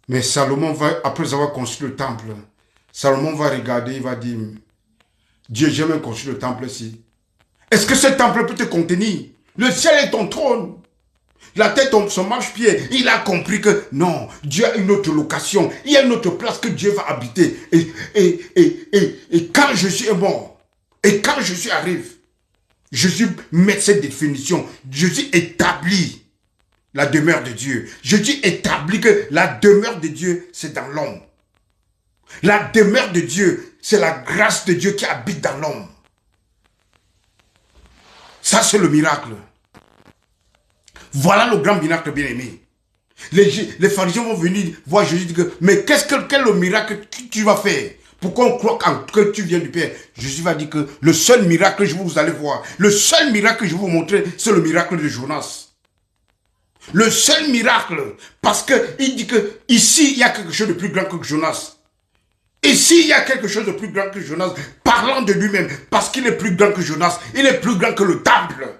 Mais Salomon va, après avoir construit le temple, Salomon va regarder, il va dire, Dieu, j'ai même construit le temple ici. Est-ce que ce temple peut te contenir? Le ciel est ton trône. La tête tombe son marche-pied. Il a compris que non, Dieu a une autre location. Il y a une autre place que Dieu va habiter. Et quand Jésus est mort, et quand Jésus arrive, Jésus met cette définition. Jésus établit la demeure de Dieu. Jésus établit que la demeure de Dieu, c'est dans l'homme. La demeure de Dieu, c'est la grâce de Dieu qui habite dans l'homme. Ça, c'est le miracle. Voilà le grand miracle, bien-aimé. Les pharisiens vont venir voir Jésus et dire, mais quel est le miracle que tu vas faire? Pourquoi on croit que tu viens du Père? Jésus va dire que le seul miracle que vous allez voir, le seul miracle que je vais vous montrer, c'est le miracle de Jonas. Le seul miracle, parce qu'il dit que ici, il y a quelque chose de plus grand que Jonas. Ici, il y a quelque chose de plus grand que Jonas, parlant de lui-même, parce qu'il est plus grand que Jonas, il est plus grand que le temple.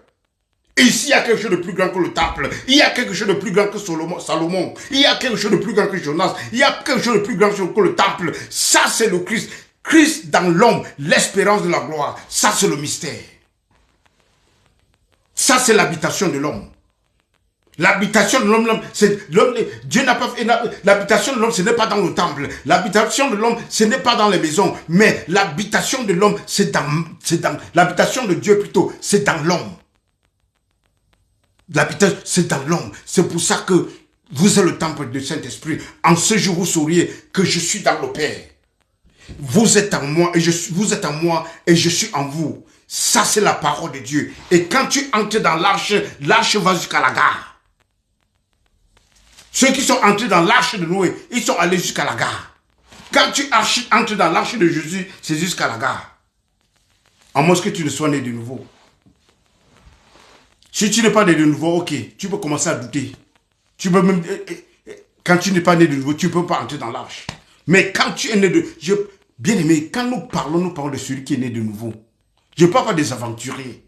Ici, il y a quelque chose de plus grand que le temple. Il y a quelque chose de plus grand que Salomon. Il y a quelque chose de plus grand que Jonas. Il y a quelque chose de plus grand que le temple. Ça, c'est le Christ. Christ dans l'homme, l'espérance de la gloire. Ça, c'est le mystère. Ça, c'est l'habitation de l'homme. L'habitation de l'homme, c'est l'homme. Dieu n'a pas fait. L'habitation de l'homme, ce n'est pas dans le temple. L'habitation de l'homme, ce n'est pas dans les maisons. Mais l'habitation de l'homme, c'est dans l'habitation de Dieu plutôt, c'est dans l'homme. L'habitation, c'est dans l'homme. C'est pour ça que vous êtes le temple du Saint-Esprit. En ce jour, vous sauriez que je suis dans le Père. Vous êtes en moi et vous êtes en moi et je suis en vous. Ça, c'est la parole de Dieu. Et quand tu entres dans l'arche, l'arche va jusqu'à la gare. Ceux qui sont entrés dans l'arche de Noé, ils sont allés jusqu'à la gare. Quand tu entres dans l'arche de Jésus, c'est jusqu'à la gare. À moins que tu ne sois né de nouveau. Si tu n'es pas né de nouveau, ok, tu peux commencer à douter. Tu peux même, quand tu n'es pas né de nouveau, tu ne peux pas entrer dans l'arche. Mais quand tu es né de... Bien aimé, quand nous parlons de celui qui est né de nouveau. Je ne parle pas des aventuriers.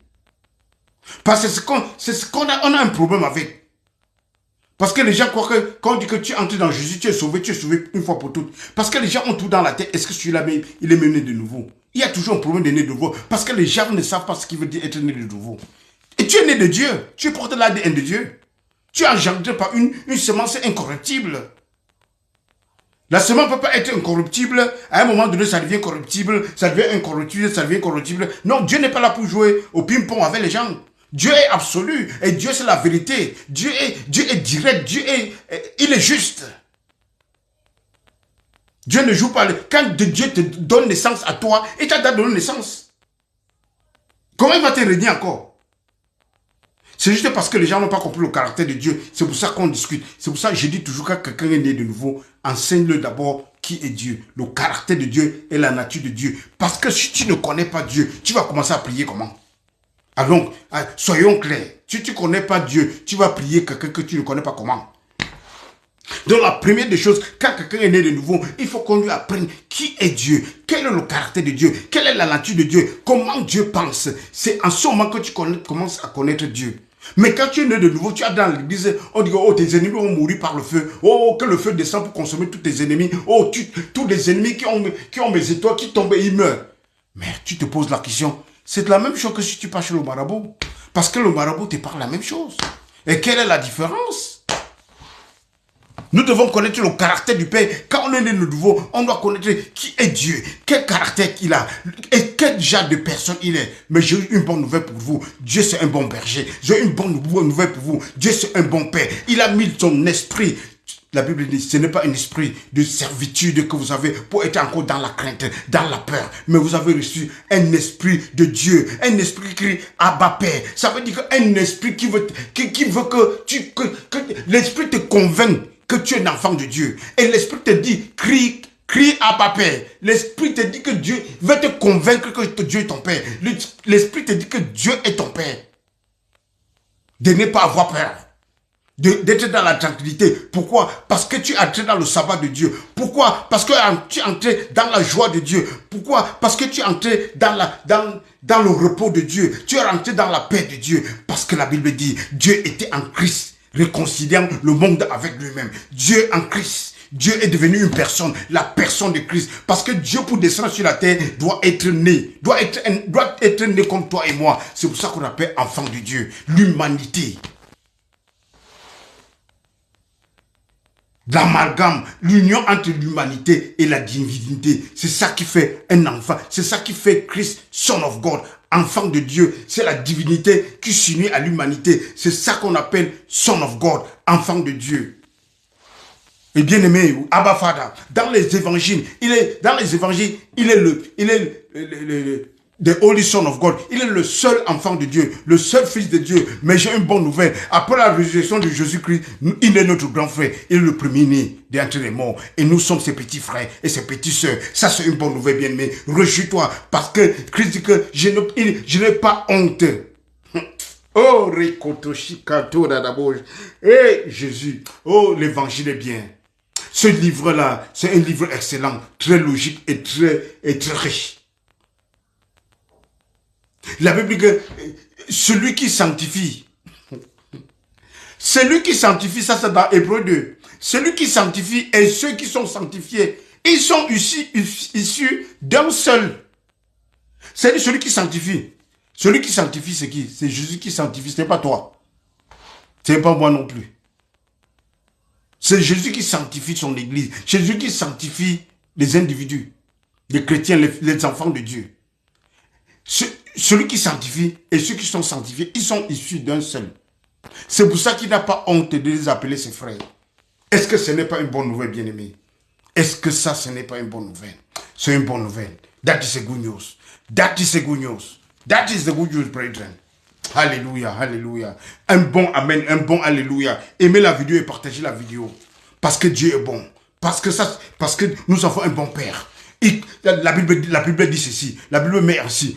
Parce que c'est ce qu'on a, on a un problème avec. Parce que les gens croient que quand on dit que tu entres dans Jésus, tu es sauvé une fois pour toutes. Parce que les gens ont tout dans la tête. Est-ce que celui-là, il est né de nouveau? Il y a toujours un problème de né de nouveau. Parce que les gens ne savent pas ce qu'il veut dire être né de nouveau. Et tu es né de Dieu. Tu portes l'ADN de Dieu. Tu es engendré par une semence incorruptible. La semence ne peut pas être incorruptible. À un moment donné, ça devient corruptible. Ça devient incorruptible. Ça devient corruptible. Non, Dieu n'est pas là pour jouer au ping-pong avec les gens. Dieu est absolu. Et Dieu, c'est la vérité. Dieu est direct. Il est juste. Dieu ne joue pas. Quand Dieu te donne naissance à toi, il t'a donné naissance. Comment il va te régner encore? C'est juste parce que les gens n'ont pas compris le caractère de Dieu. C'est pour ça qu'on discute. C'est pour ça que je dis toujours que quand quelqu'un est né de nouveau, enseigne-le d'abord qui est Dieu. Le caractère de Dieu et la nature de Dieu. Parce que si tu ne connais pas Dieu, tu vas commencer à prier comment? Alors, soyons clairs. Si tu ne connais pas Dieu, tu vas prier quelqu'un que tu ne connais pas comment? Donc la première des choses, quand quelqu'un est né de nouveau, il faut qu'on lui apprenne qui est Dieu, quel est le caractère de Dieu, quelle est la nature de Dieu, comment Dieu pense. C'est en ce moment que tu commences à connaître Dieu. Mais quand tu es né de nouveau, tu es dans l'église, on dit, oh, tes ennemis vont mourir par le feu. Oh, que le feu descend pour consommer tous tes ennemis. Oh, tous les ennemis qui ont mes étoiles, qui tombent et ils meurent. Mais tu te poses la question, c'est la même chose que si tu pars chez le marabout. Parce que le marabout te parle la même chose. Et quelle est la différence? Nous devons connaître le caractère du Père. Quand on est né de nouveau, on doit connaître qui est Dieu, quel caractère il a, et quel genre de personne il est. Mais j'ai une bonne nouvelle pour vous. Dieu, c'est un bon berger. J'ai une bonne nouvelle pour vous. Dieu, c'est un bon Père. Il a mis son esprit. La Bible dit, ce n'est pas un esprit de servitude que vous avez pour être encore dans la crainte, dans la peur. Mais vous avez reçu un esprit de Dieu, un esprit qui crie Abba Père. Ça veut dire qu'un esprit qui veut que l'esprit te convainc que tu es un enfant de Dieu. Et l'esprit te dit, crie Abba Père. L'esprit te dit que Dieu veut te convaincre que Dieu est ton Père. L'esprit te dit que Dieu est ton Père. De ne pas avoir peur. D'être dans la tranquillité. Pourquoi? Parce que tu es entré dans le sabbat de Dieu. Pourquoi? Parce que tu es entré dans la joie de Dieu. Pourquoi? Parce que tu es entré dans le repos de Dieu. Tu es rentré dans la paix de Dieu. Parce que la Bible dit, Dieu était en Christ, réconciliant le monde avec lui-même. Dieu en Christ. Dieu est devenu une personne, la personne de Christ. Parce que Dieu, pour descendre sur la terre, doit être né comme toi et moi. C'est pour ça qu'on appelle enfant de Dieu. L'humanité. L'amalgame, l'union entre l'humanité et la divinité. C'est ça qui fait un enfant. C'est ça qui fait Christ, Son of God, enfant de Dieu. C'est la divinité qui s'unit à l'humanité. C'est ça qu'on appelle Son of God, enfant de Dieu. Et bien aimé, Abba Father, dans les évangiles, il est the Holy Son of God. Il est le seul enfant de Dieu, le seul fils de Dieu. Mais j'ai une bonne nouvelle. Après la résurrection de Jésus-Christ, il est notre grand frère. Il est le premier-né d'entre les morts. Et nous sommes ses petits frères et ses petites sœurs. Ça, c'est une bonne nouvelle, bien-aimé. Réjouis-toi, parce que Christ dit que je n'ai pas honte. Oh, Rikotoshikato d'abord. Eh, Jésus. Oh, l'évangile est bien. Ce livre-là, c'est un livre excellent, très logique et très riche. La Bible dit que celui qui sanctifie, ça c'est dans Hébreux 2. Celui qui sanctifie et ceux qui sont sanctifiés, ils sont issus d'un seul. C'est celui qui sanctifie. Celui qui sanctifie, c'est qui? C'est Jésus qui sanctifie, ce n'est pas toi. Ce n'est pas moi non plus. C'est Jésus qui sanctifie son église. Jésus qui sanctifie les individus, les chrétiens, les enfants de Dieu. Celui qui sanctifie et ceux qui sont sanctifiés, ils sont issus d'un seul. C'est pour ça qu'il n'a pas honte de les appeler ses frères. Est-ce que ce n'est pas une bonne nouvelle, bien-aimé? Est-ce que ça, ce n'est pas une bonne nouvelle? C'est une bonne nouvelle. That is a good news. That is a good news. That is the good news, brethren. Alléluia, alléluia. Un bon amen, un bon alléluia. Aimez la vidéo et partagez la vidéo. Parce que Dieu est bon. Parce que nous avons un bon Père. Et la Bible dit ceci. La Bible met ainsi.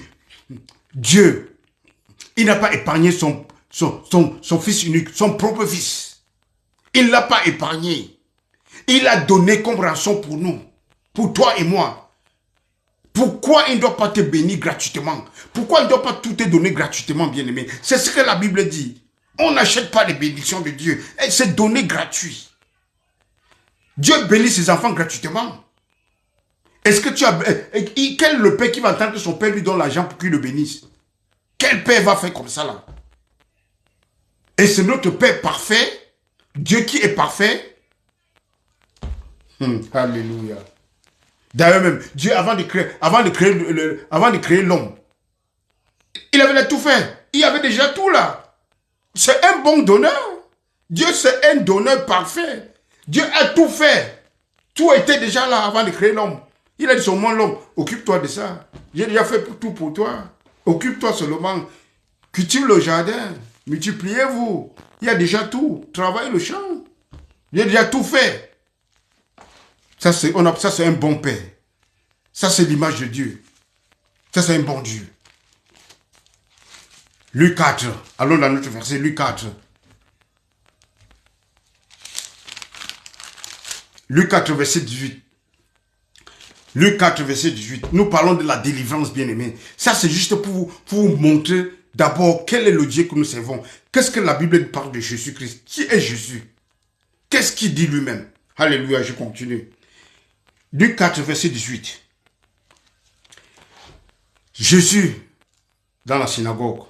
Dieu, il n'a pas épargné son fils unique, son propre fils. Il ne l'a pas épargné. Il a donné comme rançon pour nous, pour toi et moi. Pourquoi il ne doit pas te bénir gratuitement? Pourquoi il ne doit pas tout te donner gratuitement, bien-aimé? C'est ce que la Bible dit. On n'achète pas les bénédictions de Dieu. C'est donné gratuit. Dieu bénit ses enfants gratuitement. Est-ce que tu as... Quel est le père qui va attendre que son père lui donne l'argent pour qu'il le bénisse? Quel père va faire comme ça là? Et c'est notre Père parfait, Dieu qui est parfait. Alléluia. D'ailleurs même, Dieu avant de créer l'homme, il avait tout fait. Il y avait déjà tout là. C'est un bon donneur. Dieu c'est un donneur parfait. Dieu a tout fait. Tout était déjà là avant de créer l'homme. Il a dit seulement l'homme, occupe-toi de ça. J'ai déjà fait tout pour toi. Occupe-toi seulement. Cultive le jardin. Multipliez-vous. Il y a déjà tout. Travaille le champ. J'ai déjà tout fait. Ça c'est un bon Père. Ça c'est l'image de Dieu. Ça c'est un bon Dieu. Luc 4. Allons dans notre verset, Luc 4. Luc 4, verset 18. Luc 4, verset 18. Nous parlons de la délivrance, bien-aimés. Ça, c'est juste pour vous montrer d'abord quel est le Dieu que nous servons. Qu'est-ce que la Bible parle de Jésus-Christ? Qui est Jésus? Qu'est-ce qu'il dit lui-même? Alléluia, je continue. Luc 4, verset 18. Jésus, dans la synagogue,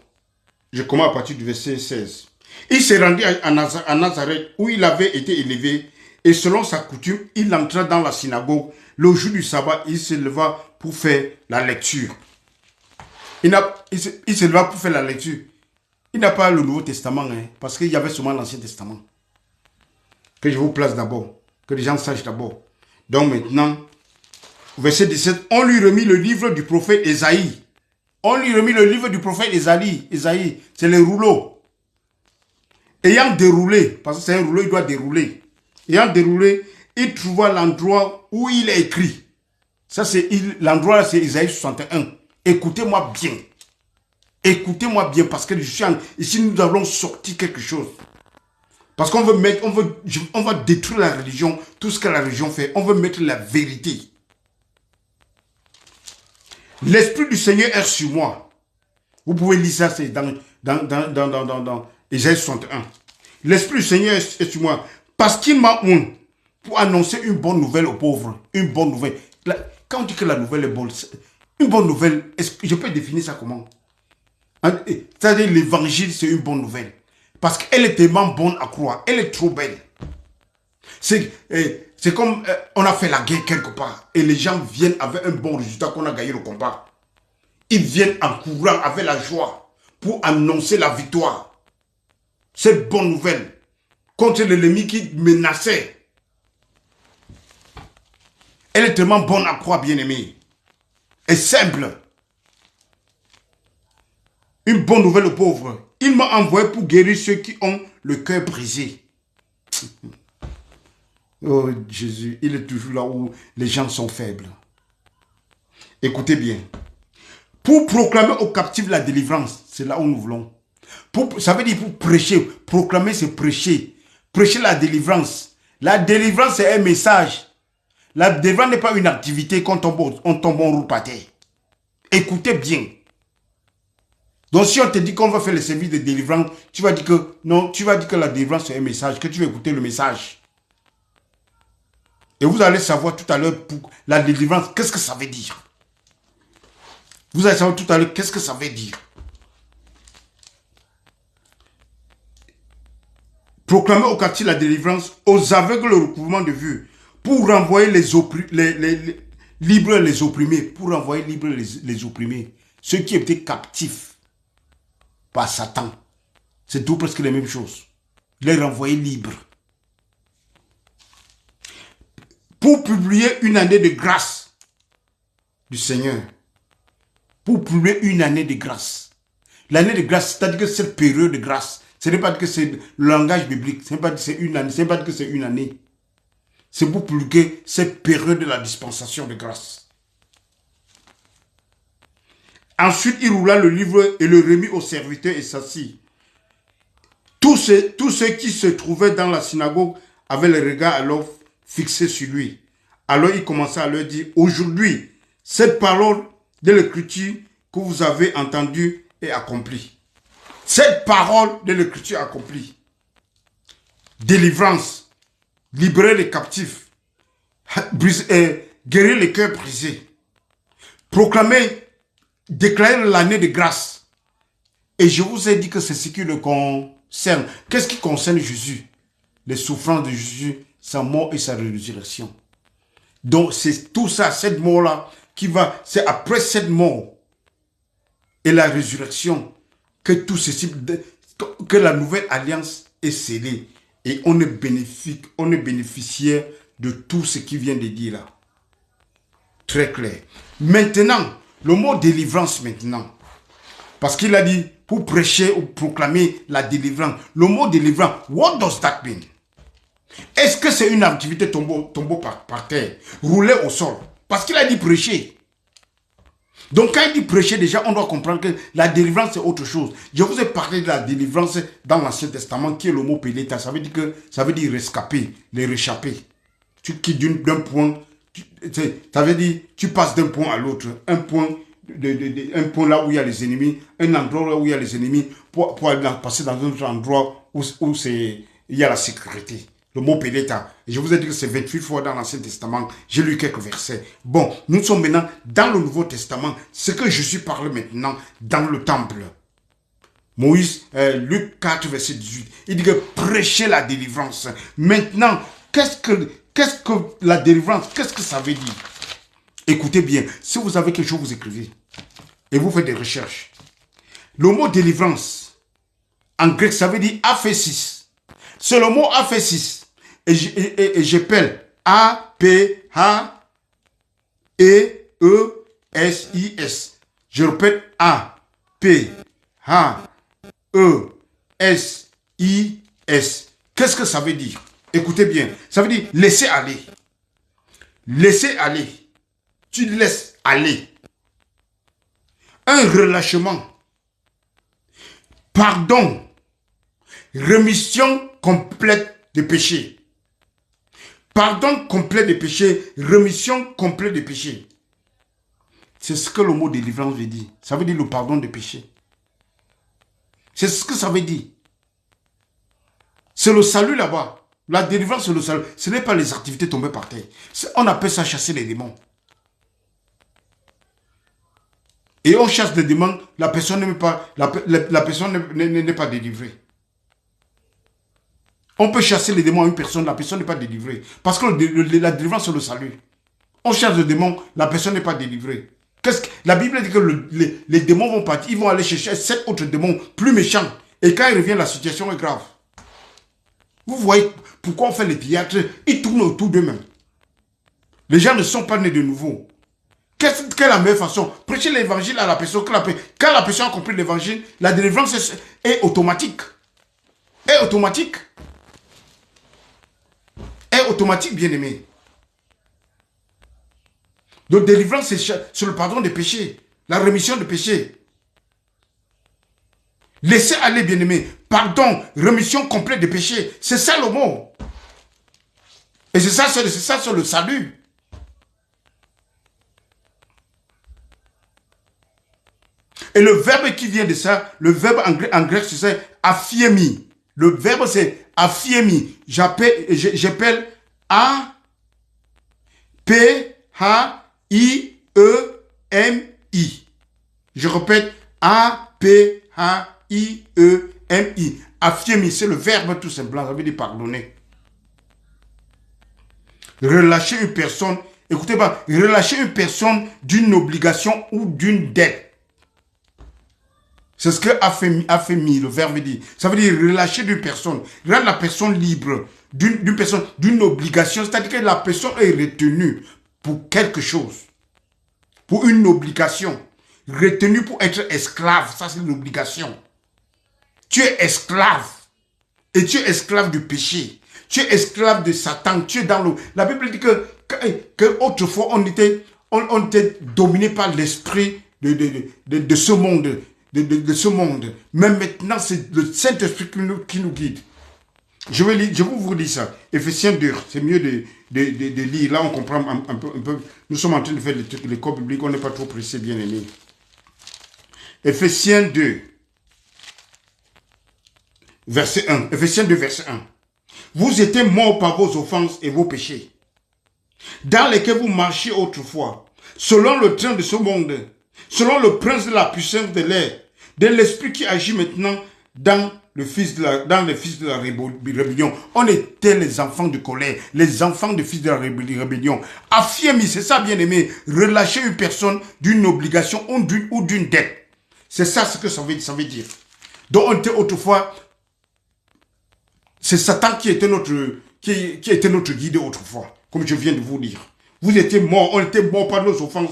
je commence à partir du verset 16. Il s'est rendu à Nazareth où il avait été élevé et selon sa coutume, il entra dans la synagogue. Le jour du sabbat, il se leva pour faire la lecture. Il se leva pour faire la lecture. Il n'a pas le Nouveau Testament, parce qu'il y avait seulement l'Ancien Testament. Que je vous place d'abord, que les gens sachent d'abord. Donc maintenant, verset 17, on lui remit le livre du prophète Ésaïe. On lui remit le livre du prophète Ésaïe. Ésaïe, c'est les rouleaux. Ayant déroulé, parce que c'est un rouleau, il doit dérouler. Ayant déroulé, il trouva l'endroit où il est écrit. Ça, c'est l'endroit, c'est Ésaïe 61. Écoutez-moi bien. Écoutez-moi bien, parce que ici, nous avons sorti quelque chose. Parce qu'on veut mettre, on va détruire la religion, tout ce que la religion fait. On veut mettre la vérité. L'Esprit du Seigneur est sur moi. Vous pouvez lire ça, c'est dans Ésaïe 61. L'Esprit du Seigneur est sur moi. Parce qu'il m'a oint pour annoncer une bonne nouvelle aux pauvres. Une bonne nouvelle. Quand on dit que la nouvelle est bonne, une bonne nouvelle, je peux définir ça comment? C'est-à-dire l'évangile, c'est une bonne nouvelle. Parce qu'elle est tellement bonne à croire. Elle est trop belle. C'est comme on a fait la guerre quelque part. Et les gens viennent avec un bon résultat qu'on a gagné le combat. ils viennent en courant avec la joie pour annoncer la victoire. Cette bonne nouvelle contre l'ennemi qui menaçait. Elle est tellement bonne à croire, bien-aimé. Et simple. Une bonne nouvelle aux pauvres. Il m'a envoyé pour guérir ceux qui ont le cœur brisé. Oh Jésus, il est toujours là où les gens sont faibles. Écoutez bien. Pour proclamer aux captifs la délivrance, c'est là où nous voulons. Ça veut dire pour prêcher. Proclamer, c'est prêcher. Prêcher la délivrance. La délivrance, c'est un message. La délivrance n'est pas une activité quand on tombe en roue par terre. Écoutez bien. Donc si on te dit qu'on va faire le service de délivrance, tu vas dire que non, tu vas dire que la délivrance c'est un message, que tu vas écouter le message. Et vous allez savoir tout à l'heure pour la délivrance, qu'est-ce que ça veut dire. Vous allez savoir tout à l'heure qu'est-ce que ça veut dire. Proclamer au quartier la délivrance, aux aveugles le recouvrement de vue, pour renvoyer libres les opprimés, pour renvoyer libres les opprimés, ceux qui étaient captifs par Satan. C'est tout presque les mêmes choses. Les renvoyer libres. Pour publier une année de grâce du Seigneur. Pour publier une année de grâce. L'année de grâce, c'est-à-dire que cette période de grâce, ce n'est pas que c'est le langage biblique, ce n'est pas que c'est une année, ce n'est pas que c'est une année. C'est pour publier cette période de la dispensation de grâce. Ensuite, il roula le livre et le remit au serviteur et s'assit. Tous ceux qui se trouvaient dans la synagogue avaient le regard alors fixé sur lui. Alors il commença à leur dire, aujourd'hui, cette parole de l'écriture que vous avez entendue est accomplie. Cette parole de l'écriture accomplie. Délivrance, libérer les captifs, guérir les cœurs brisés, proclamer, déclarer l'année de grâce. Et je vous ai dit que c'est ce qui le concerne. Qu'est-ce qui concerne Jésus? Les souffrances de Jésus, sa mort et sa résurrection. Donc c'est tout ça, cette mort-là, qui va, c'est après cette mort et la résurrection que tout ceci, que la nouvelle alliance est scellée. Et on est bénéficiaire de tout ce qui vient de dire là. Très clair. Maintenant, le mot délivrance maintenant. Parce qu'il a dit, pour prêcher ou proclamer la délivrance. Le mot délivrance, what does that mean? Est-ce que c'est une activité tombeau par terre, rouler au sol? Parce qu'il a dit prêcher. Donc quand il dit prêcher, déjà on doit comprendre que la délivrance c'est autre chose. Je vous ai parlé de la délivrance dans l'Ancien Testament qui est le mot péléta. Ça veut dire rescaper, les réchapper. Tu quittes d'un point, ça veut dire tu passes d'un point à l'autre. Un point là où il y a les ennemis, un endroit là où il y a les ennemis pour passer dans un autre endroit où il y a la sécurité. Le mot péléta. Et je vous ai dit que c'est 28 fois dans l'Ancien Testament. J'ai lu quelques versets. Bon, nous sommes maintenant dans le Nouveau Testament. Ce que Jésus parle maintenant dans le temple. Moïse, Luc 4, verset 18. Il dit que prêchez la délivrance. Maintenant, qu'est-ce que la délivrance, qu'est-ce que ça veut dire? Écoutez bien. Si vous avez quelque chose, vous écrivez. Et vous faites des recherches. Le mot délivrance, en grec, ça veut dire aphésis. C'est le mot aphésis. Et j'appelle A-P-H-E-E-S-I-S. Je répète A-P-H-E-S-I-S. Qu'est-ce que ça veut dire? Écoutez bien. Ça veut dire laisser aller. Laisser aller. Tu laisses aller. Un relâchement. Pardon. Remission complète de péché. Pardon complet des péchés, remission complète des péchés. C'est ce que le mot délivrance veut dire. Ça veut dire le pardon des péchés. C'est ce que ça veut dire. C'est le salut là-bas. La délivrance, c'est le salut. Ce n'est pas les activités tombées par terre. On appelle ça chasser les démons. Et on chasse les démons, la personne n'est pas, la personne n'est pas délivrée. On peut chasser les démons à une personne, la personne n'est pas délivrée. Parce que la délivrance, c'est le salut. On chasse le démon, la personne n'est pas délivrée. La Bible dit que les démons vont partir, ils vont aller chercher 7 autres démons plus méchants. Et quand ils reviennent, la situation est grave. Vous voyez pourquoi on fait le théâtre? Ils tournent autour d'eux-mêmes. Les gens ne sont pas nés de nouveau. Quelle est la meilleure façon? Prêcher l'évangile à la personne. Quand la personne a compris l'évangile, la délivrance est automatique. Est automatique. Est automatique, bien-aimé. Donc, délivrance, c'est le pardon des péchés. La rémission des péchés. Laissez aller, bien-aimé. Pardon, rémission complète des péchés. C'est ça le mot. Et c'est ça sur le salut. Et le verbe qui vient de ça, le verbe en grec, c'est aphiemi. Le verbe, c'est aphiemi. J'appelle A-P-H-I-E-M-I. Je répète, A-P-H-I-E-M-I. Aphiemi, c'est le verbe tout simplement, ça veut dire pardonner. Relâcher une personne, écoutez pas, relâcher une personne d'une obligation ou d'une dette. C'est ce que aphiemi, le verbe dit. Ça veut dire relâcher d'une personne, rendre la personne libre d'une obligation. C'est-à-dire que la personne est retenue pour quelque chose, pour une obligation. Retenue pour être esclave, ça c'est une obligation. Tu es esclave. Et tu es esclave du péché. Tu es esclave de Satan. Tu es dans le... La Bible dit que autrefois on était dominé par l'esprit de ce monde. De ce monde. Mais maintenant, c'est le Saint-Esprit qui nous guide. Je vais vous dire ça. Ephésiens 2, c'est mieux de lire. Là, on comprend un peu. Nous sommes en train de faire les cours bibliques, on n'est pas trop pressé, bien aimé. Ephésiens 2, verset 1. Ephésiens 2, verset 1. Vous étiez morts par vos offenses et vos péchés, dans lesquels vous marchiez autrefois, selon le train de ce monde, selon le prince de la puissance de l'air, de l'esprit qui agit maintenant dans les fils de la rébellion. On était les enfants de colère, les enfants des fils de la rébellion. Affirmer, c'est ça bien aimé, relâcher une personne d'une obligation ou d'une dette. C'est ça ce que ça veut dire. Donc on était autrefois, c'est Satan qui était notre guide autrefois, comme je viens de vous dire. Vous étiez morts, on était morts par nos offenses,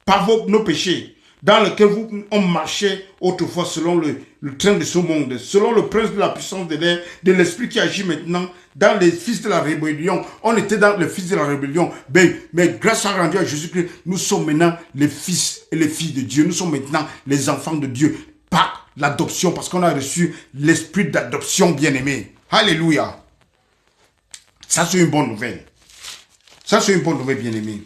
par nos péchés, dans lequel on marchait autrefois selon le train de ce monde, selon le prince de la puissance de l'air, de l'esprit qui agit maintenant dans les fils de la rébellion. On était dans les fils de la rébellion, mais grâce à rendu à Jésus-Christ, nous sommes maintenant les fils et les filles de Dieu. Nous sommes maintenant les enfants de Dieu par l'adoption, parce qu'on a reçu l'esprit d'adoption bien-aimé. Alléluia. Ça, c'est une bonne nouvelle. Ça, c'est une bonne nouvelle, bien-aimé.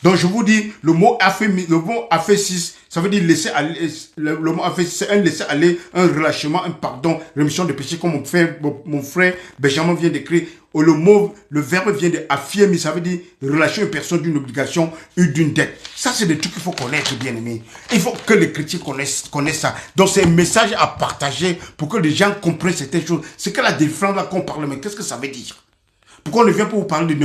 Donc, je vous dis, le mot aphésis, ça veut dire laisser aller. Le mot aphésis, c'est un laisser aller, un relâchement, un pardon, rémission de péché, comme mon frère Benjamin vient d'écrire. Le verbe vient de affirmer, ça veut dire relâcher une personne d'une obligation ou d'une dette. Ça, c'est des trucs qu'il faut connaître, bien aimé. Il faut que les chrétiens connaissent ça. Donc, c'est un message à partager pour que les gens comprennent certaines choses. C'est que la différence là qu'on parle, mais qu'est-ce que ça veut dire? Pourquoi on ne vient pas vous parler de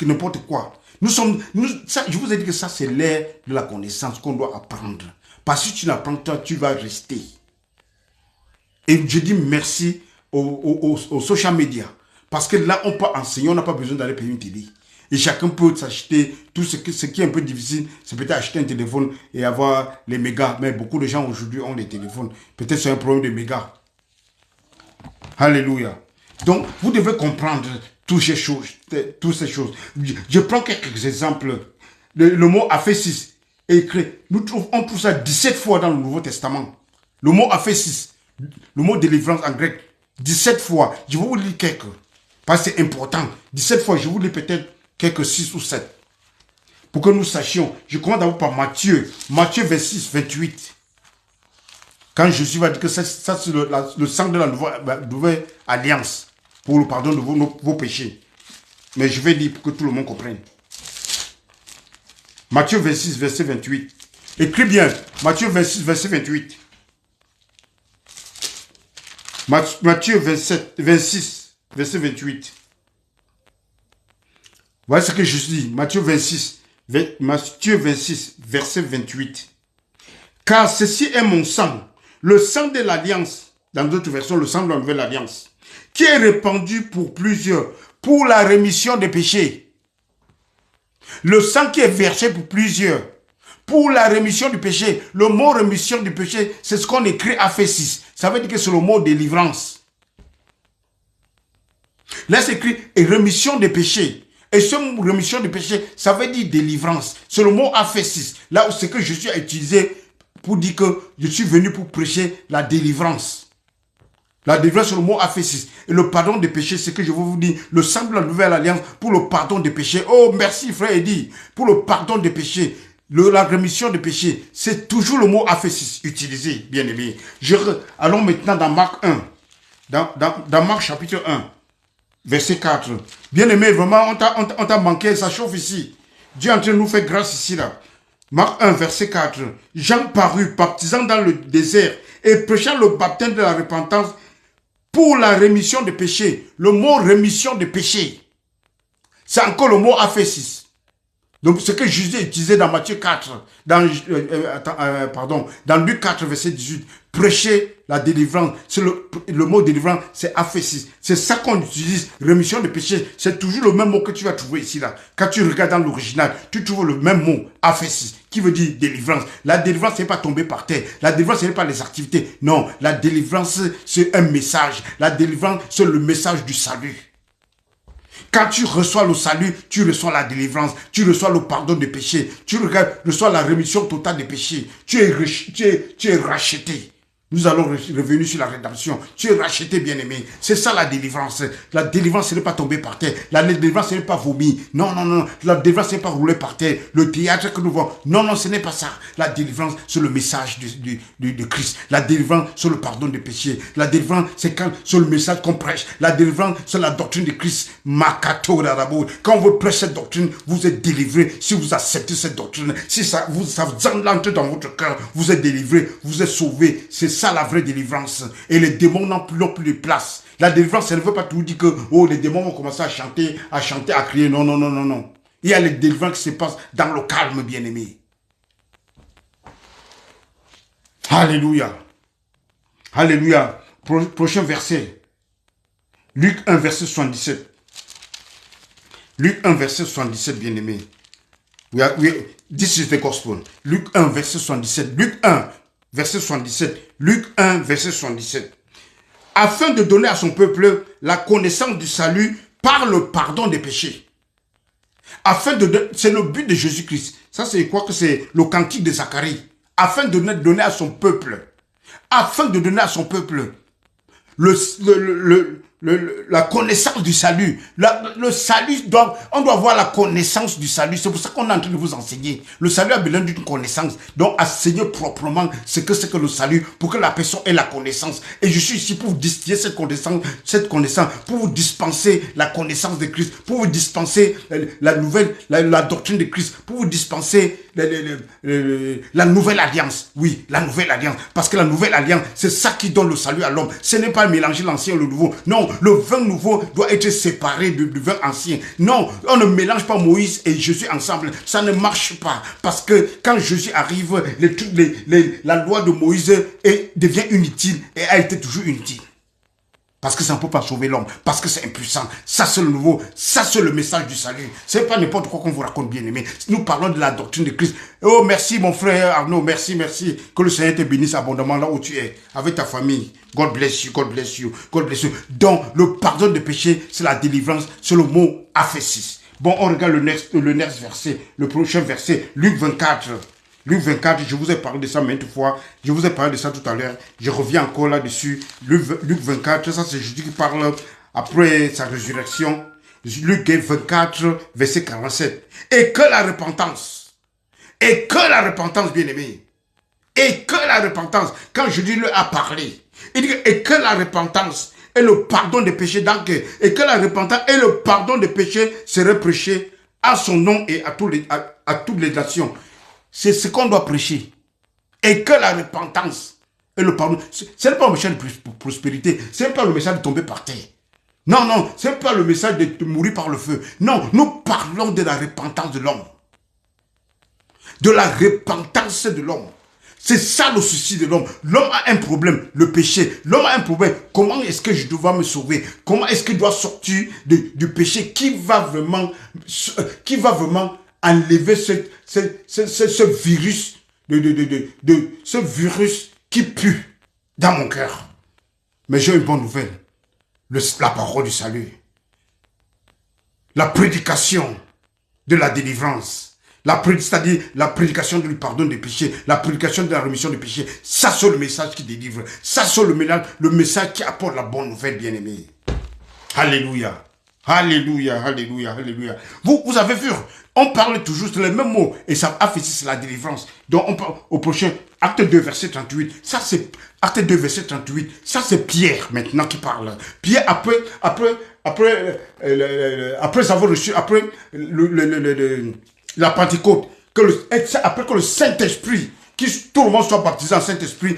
n'importe quoi? Je vous ai dit que ça, c'est l'ère de la connaissance qu'on doit apprendre. Parce que si tu n'apprends pas, tu vas rester. Et je dis merci aux social media. Parce que là, on peut enseigner, on n'a pas besoin d'aller payer une télé. Et chacun peut s'acheter tout ce qui est un peu difficile, c'est peut-être acheter un téléphone et avoir les mégas. Mais beaucoup de gens aujourd'hui ont des téléphones. Peut-être c'est un problème de mégas. Alléluia. Donc, vous devez comprendre toutes ces choses. Je prends quelques exemples. Le mot aphésis est écrit. On trouve ça 17 fois dans le Nouveau Testament. Le mot aphésis, le mot délivrance en grec, 17 fois. Je vais vous lire quelques. Parce que c'est important. 17 fois, je vous lis peut-être quelques 6 ou 7. Pour que nous sachions. Je commence d'abord par Matthieu. Matthieu 26, 28. Quand Jésus va dire que ça c'est le sang de la nouvelle alliance pour le pardon de vos péchés. Mais je vais dire pour que tout le monde comprenne. Matthieu 26, verset 28. Écris bien. Matthieu 26, verset 28. Matthieu 26, verset 28. Voilà ce que Jésus dit. Matthieu 26, Matthieu 26, verset 28. Car ceci est mon sang, le sang de l'alliance, dans d'autres versions, le sang de la nouvelle alliance, qui est répandu pour plusieurs, pour la rémission des péchés. Le sang qui est versé pour plusieurs, pour la rémission du péché. Le mot rémission du péché, c'est ce qu'on écrit à Ephésiens. Ça veut dire que c'est le mot délivrance. Là, c'est écrit rémission des péchés. Et ce mot rémission des péchés, ça veut dire délivrance. C'est le mot Ephésiens. Là où c'est que Jésus a utilisé pour dire que je suis venu pour prêcher la délivrance. La délivrance, c'est le mot Ephésiens. Et le pardon des péchés, c'est que je vais vous dire, le sang de la nouvelle alliance pour le pardon des péchés. Oh, merci frère Eddy. Pour le pardon des péchés, la rémission des péchés, c'est toujours le mot Ephésiens utilisé, bien aimé. Allons maintenant dans Marc 1. Dans Marc chapitre 1, verset 4. Bien aimé, vraiment, on t'a manqué, ça chauffe ici. Dieu est en train de nous faire grâce ici, là. Marc 1, verset 4. Jean parut, baptisant dans le désert et prêchant le baptême de la repentance pour la rémission des péchés. Le mot rémission des péchés, c'est encore le mot Ephésiens. Donc, ce que Jésus a utilisé dans Matthieu 4, dans Luc 4, verset 18, prêcher la délivrance. C'est le mot délivrance, c'est Ephésiens. C'est ça qu'on utilise, rémission de péché. C'est toujours le même mot que tu vas trouver ici, là. Quand tu regardes dans l'original, tu trouves le même mot, Ephésiens, qui veut dire délivrance. La délivrance, c'est pas tomber par terre. La délivrance, ce n'est pas les activités. Non, la délivrance, c'est un message. La délivrance, c'est le message du salut. Quand tu reçois le salut, tu reçois la délivrance, tu reçois le pardon des péchés, tu reçois la rémission totale des péchés, tu es racheté. Nous allons revenir sur la rédemption. Tu es racheté, bien-aimé. C'est ça la délivrance. La délivrance, ce n'est pas tomber par terre. La délivrance, ce n'est pas vomir. Non, non, non. La délivrance, ce n'est pas rouler par terre. Le théâtre que nous voyons. Non, non, ce n'est pas ça. La délivrance, c'est le message de Christ. La délivrance, c'est le pardon des péchés. La délivrance, c'est le message qu'on prêche. La délivrance, c'est la doctrine de Christ. Makato Darabo. Quand vous prêchez cette doctrine, vous êtes délivré. Si vous acceptez cette doctrine, si ça vous entre dans votre cœur, vous êtes délivré, vous êtes sauvé. C'est ça la vraie délivrance. Et les démons n'ont plus de place. La délivrance, ça ne veut pas tout dire que les démons vont commencer à chanter, à crier. Non, non, non, non, non. Il y a les délivrances qui se passent dans le calme, bien-aimé. Alléluia. Alléluia. Prochain verset. Luc 1, verset 77. Luc 1, verset 77, bien-aimé. This is the gospel. Luc 1, verset 77. Luc 1, verset 77. Luc 1, verset 77. Afin de donner à son peuple la connaissance du salut par le pardon des péchés. C'est le but de Jésus-Christ. Ça, c'est quoi que c'est le cantique de Zacharie. Afin de donner à son peuple. Afin de donner à son peuple la connaissance du salut. Le salut, on doit avoir la connaissance du salut. C'est pour ça qu'on est en train de vous enseigner. Le salut a besoin d'une connaissance. Donc, enseigner proprement ce que c'est que le salut pour que la personne ait la connaissance. Et je suis ici pour vous distiller cette connaissance, pour vous dispenser la connaissance de Christ, pour vous dispenser la doctrine de Christ, pour vous dispenser la nouvelle alliance. Oui, la nouvelle alliance. Parce que la nouvelle alliance, c'est ça qui donne le salut à l'homme. Ce n'est pas mélanger l'ancien et le nouveau. Non, le vin nouveau doit être séparé du vin ancien. Non, on ne mélange pas Moïse et Jésus ensemble. Ça ne marche pas. Parce que quand Jésus arrive, la loi de Moïse devient inutile et a été toujours inutile. Parce que ça ne peut pas sauver l'homme. Parce que c'est impuissant. Ça, c'est le nouveau. Ça, c'est le message du salut. C'est pas n'importe quoi qu'on vous raconte, bien aimé. Nous parlons de la doctrine de Christ. Oh, merci, mon frère Arnaud. Merci, merci. Que le Seigneur te bénisse abondamment là où tu es. Avec ta famille. God bless you, God bless you, God bless you. Donc, le pardon des péchés, c'est la délivrance. C'est le mot Ephésiens. Bon, on regarde le next verset. Le prochain verset. Luc 24. Luc 24, je vous ai parlé de ça maintes fois. Je vous ai parlé de ça tout à l'heure. Je reviens encore là-dessus. Luc 24, ça c'est Jésus qui parle après sa résurrection. Luc 24, verset 47. Et que la repentance, bien aimé, et que la repentance, quand Jésus lui a parlé, il dit et que la repentance et le pardon des péchés, donc, et que la repentance et le pardon des péchés seraient prêchés à son nom et à toutes les nations. C'est ce qu'on doit prêcher. Et que la repentance et le pardon, ce n'est pas le message de prospérité, ce n'est pas le message de tomber par terre. Non, non, ce n'est pas le message de mourir par le feu. Non, nous parlons de la repentance de l'homme. de la repentance de l'homme. C'est ça le souci de l'homme. L'homme a un problème, le péché. L'homme a un problème. Comment est-ce que je dois me sauver? Comment est-ce qu'il doit sortir du péché qui va vraiment enlever ce virus, ce virus qui pue dans mon cœur. Mais j'ai une bonne nouvelle. La parole du salut. La prédication de la délivrance. C'est-à-dire la prédication du pardon des péchés, la prédication de la rémission des péchés. Ça, c'est le message qui délivre. Ça, c'est le message qui apporte la bonne nouvelle, bien-aimé. Alléluia. Alléluia, alléluia, alléluia. Vous avez vu, on parle toujours sur les mêmes mots. Et ça a fait c'est la délivrance. Donc, on parle au prochain, acte 2, verset 38. Ça, c'est acte 2, verset 38. Ça, c'est Pierre maintenant qui parle. Pierre, après avoir reçu, après la Pentecôte, après que le Saint-Esprit, tout le monde soit baptisé en Saint-Esprit,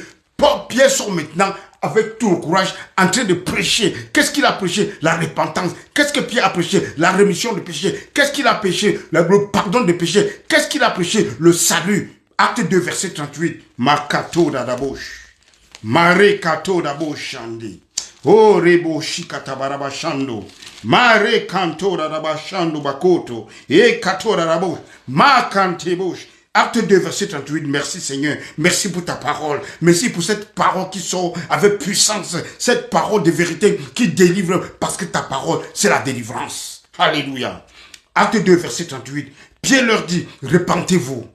Pierre sort maintenant avec tout le courage en train de prêcher. Qu'est-ce qu'il a prêché? La repentance. Qu'est-ce que Pierre a prêché? La rémission des péchés. Qu'est-ce qu'il a prêché? Le pardon des péchés. Qu'est-ce qu'il a prêché? Le salut. Acte 2, verset 38. Makato d'Adabosh. Mare kato d'Aboshandi. Oh rebo shikatabaraba shando. Mare kanto d'Adabashando bakoto. E kato d'Adabosh. Ma kantebosh. Acte 2, verset 38, merci Seigneur, merci pour ta parole, merci pour cette parole qui sort avec puissance, cette parole de vérité qui délivre, parce que ta parole, c'est la délivrance. Alléluia. Acte 2, verset 38, Pierre leur dit, repentez-vous,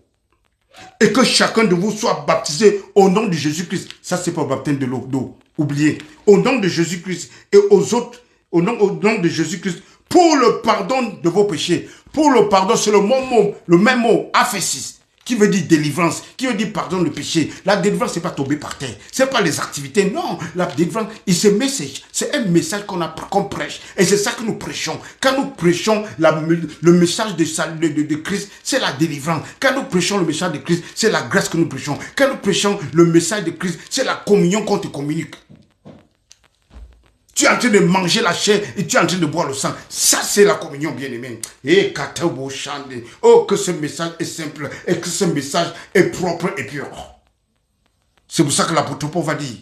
et que chacun de vous soit baptisé au nom de Jésus-Christ. Ça, c'est pas le baptême de l'eau, oubliez. Au nom de Jésus-Christ et aux autres, au nom de Jésus-Christ, pour le pardon de vos péchés. Pour le pardon, c'est le même mot, aphésis. Qui veut dire délivrance, qui veut dire pardon le péché. La délivrance, c'est pas tomber par terre. C'est pas les activités. Non, la délivrance, c'est un message qu'on prêche. Et c'est ça que nous prêchons. Quand nous prêchons le message de Christ, c'est la délivrance. Quand nous prêchons le message de Christ, c'est la grâce que nous prêchons. Quand nous prêchons le message de Christ, c'est la communion qu'on te communique. Tu es en train de manger la chair et tu es en train de boire le sang. Ça, c'est la communion, bien-aimé. Et oh, que ce message est simple et que ce message est propre et pur. C'est pour ça que l'apôtre Paul va dire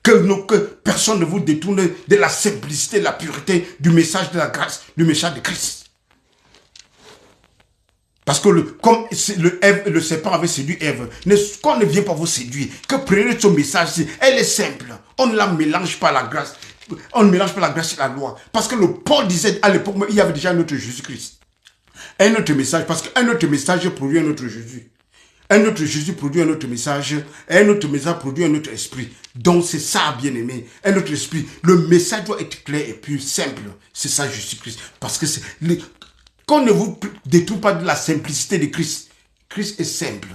que personne ne vous détourne de la simplicité, de la pureté du message de la grâce, du message de Christ. Parce que comme le serpent avait séduit Ève, qu'on ne vient pas vous séduire, que prenez ce message-ci, elle est simple. On ne la mélange pas à la grâce. On ne mélange pas la grâce et la loi. Parce que le Paul disait à l'époque, il y avait déjà un autre Jésus-Christ. Un autre message, parce qu'un autre message produit un autre Jésus. Un autre Jésus produit un autre message. Et un autre message produit un autre esprit. Donc c'est ça, bien-aimé. Un autre esprit. Le message doit être clair et plus simple. C'est ça, Jésus-Christ. Parce que c'est... Qu'on ne vous détourne pas de la simplicité de Christ. Christ est simple.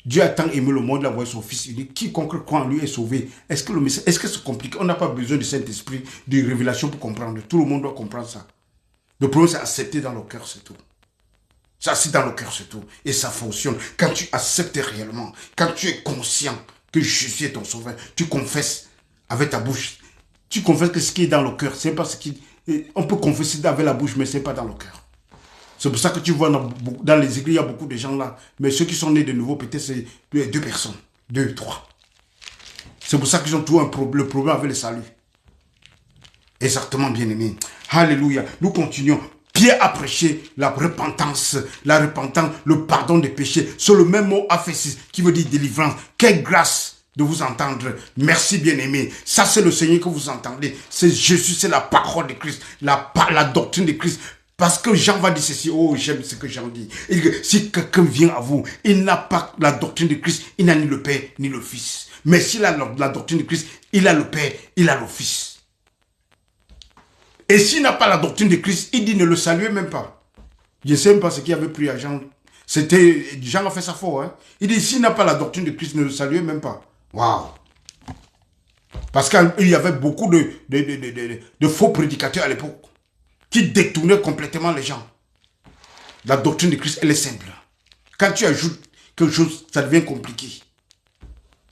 Dieu a tant aimé le monde d'avoir son Fils unique. Quiconque croit en lui est sauvé. Est-ce que c'est compliqué? On n'a pas besoin du Saint-Esprit, de révélation pour comprendre. Tout le monde doit comprendre ça. Le problème, c'est accepter dans le cœur, c'est tout. Ça, c'est dans le cœur, c'est tout. Et ça fonctionne. Quand tu acceptes réellement, quand tu es conscient que Jésus est ton sauveur, tu confesses avec ta bouche. Tu confesses que ce qui est dans le cœur, c'est pas ce qui... On peut confesser avec la bouche, mais ce n'est pas dans le cœur. C'est pour ça que tu vois dans les églises, il y a beaucoup de gens là. Mais ceux qui sont nés de nouveau, peut-être c'est 2 personnes. 2, 3. C'est pour ça qu'ils ont toujours le problème avec le salut. Exactement, bien-aimé. Alléluia. Nous continuons. Pierre a prêché la repentance, le pardon des péchés. C'est le même mot aphésis qui veut dire délivrance. Quelle grâce de vous entendre. Merci, bien-aimé. Ça, c'est le Seigneur que vous entendez. C'est Jésus, c'est la parole de Christ, la doctrine de Christ. Parce que Jean va dire ceci, oh j'aime ce que Jean dit. Si quelqu'un vient à vous, il n'a pas la doctrine de Christ, il n'a ni le Père ni le Fils. Mais s'il a la doctrine de Christ, il a le Père, il a le Fils. Et s'il n'a pas la doctrine de Christ, il dit ne le saluez même pas. Je ne sais même pas ce qu'il avait pris à Jean. Jean a fait ça fort. Hein? Il dit s'il n'a pas la doctrine de Christ, ne le saluez même pas. Waouh! Parce qu'il y avait beaucoup de faux prédicateurs à l'époque qui détournaient complètement les gens. La doctrine de Christ, elle est simple. Quand tu ajoutes quelque chose, ça devient compliqué.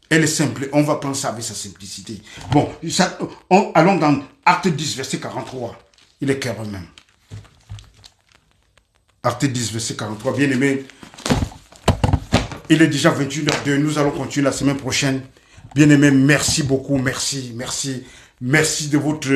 Elle est simple. On va prendre ça avec sa simplicité. Bon, allons dans Acte 10, verset 43. Il est clair même. Acte 10, verset 43. Bien aimé, Il est déjà 21h02. Nous allons continuer la semaine prochaine. Bien-aimés, merci beaucoup. Merci de votre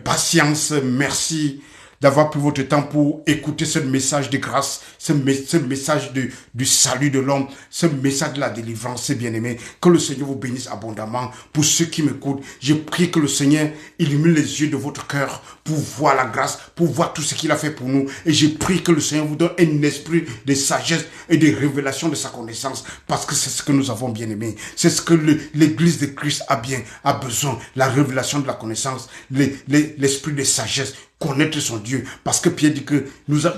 patience. Merci d'avoir pris votre temps pour écouter ce message de grâce, ce message du salut de l'homme, ce message de la délivrance, bien-aimés. Que le Seigneur vous bénisse abondamment. Pour ceux qui m'écoutent, je prie que le Seigneur illumine les yeux de votre cœur pour voir la grâce, pour voir tout ce qu'il a fait pour nous. Et je prie que le Seigneur vous donne un esprit de sagesse et de révélation de sa connaissance, parce que c'est ce que nous avons, bien-aimés. C'est ce que l'Église de Christ a besoin, la révélation de la connaissance, l'esprit de sagesse, connaître son Dieu, parce que Pierre dit que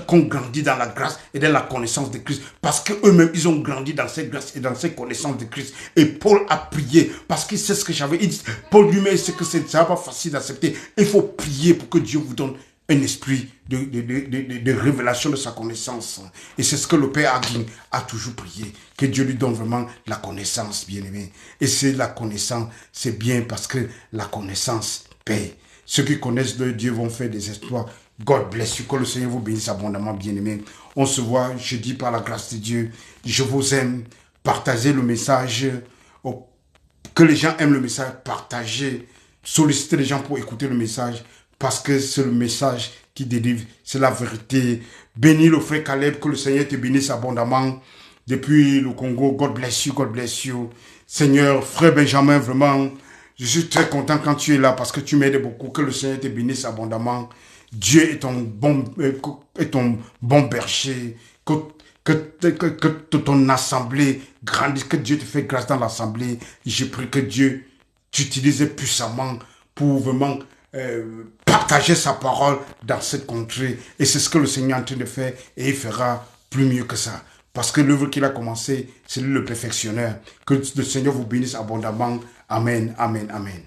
qu'on grandit dans la grâce et dans la connaissance de Christ, parce que eux-mêmes ils ont grandi dans cette grâce et dans cette connaissance de Christ. Et Paul a prié parce qu'il sait ce que j'avais. Il dit, Paul lui-même sait que ce n'est pas facile d'accepter. Il faut prier pour que Dieu vous donne un esprit de révélation de sa connaissance. Et c'est ce que le Père Hagin a toujours prié, que Dieu lui donne vraiment la connaissance, bien-aimé. Et c'est la connaissance, c'est bien, parce que la connaissance paie. Ceux qui connaissent le Dieu vont faire des exploits. God bless you. Que le Seigneur vous bénisse abondamment, bien-aimés. On se voit jeudi par la grâce de Dieu. Je vous aime. Partagez le message. Que les gens aiment le message. Partagez. Sollicitez les gens pour écouter le message. Parce que c'est le message qui délivre. C'est la vérité. Bénis le frère Caleb. Que le Seigneur te bénisse abondamment. Depuis le Congo. God bless you. God bless you. Seigneur, frère Benjamin, vraiment... Je suis très content quand tu es là, parce que tu m'aides beaucoup. Que le Seigneur te bénisse abondamment. Dieu est ton bon berger. Que ton assemblée grandisse. Que Dieu te fait grâce dans l'assemblée. Je prie que Dieu t'utilise puissamment pour vraiment partager sa parole dans cette contrée. Et c'est ce que le Seigneur est en train de faire. Et il fera plus mieux que ça. Parce que l'œuvre qu'il a commencé, c'est lui le perfectionneur. Que le Seigneur vous bénisse abondamment. Amen, amen, amen.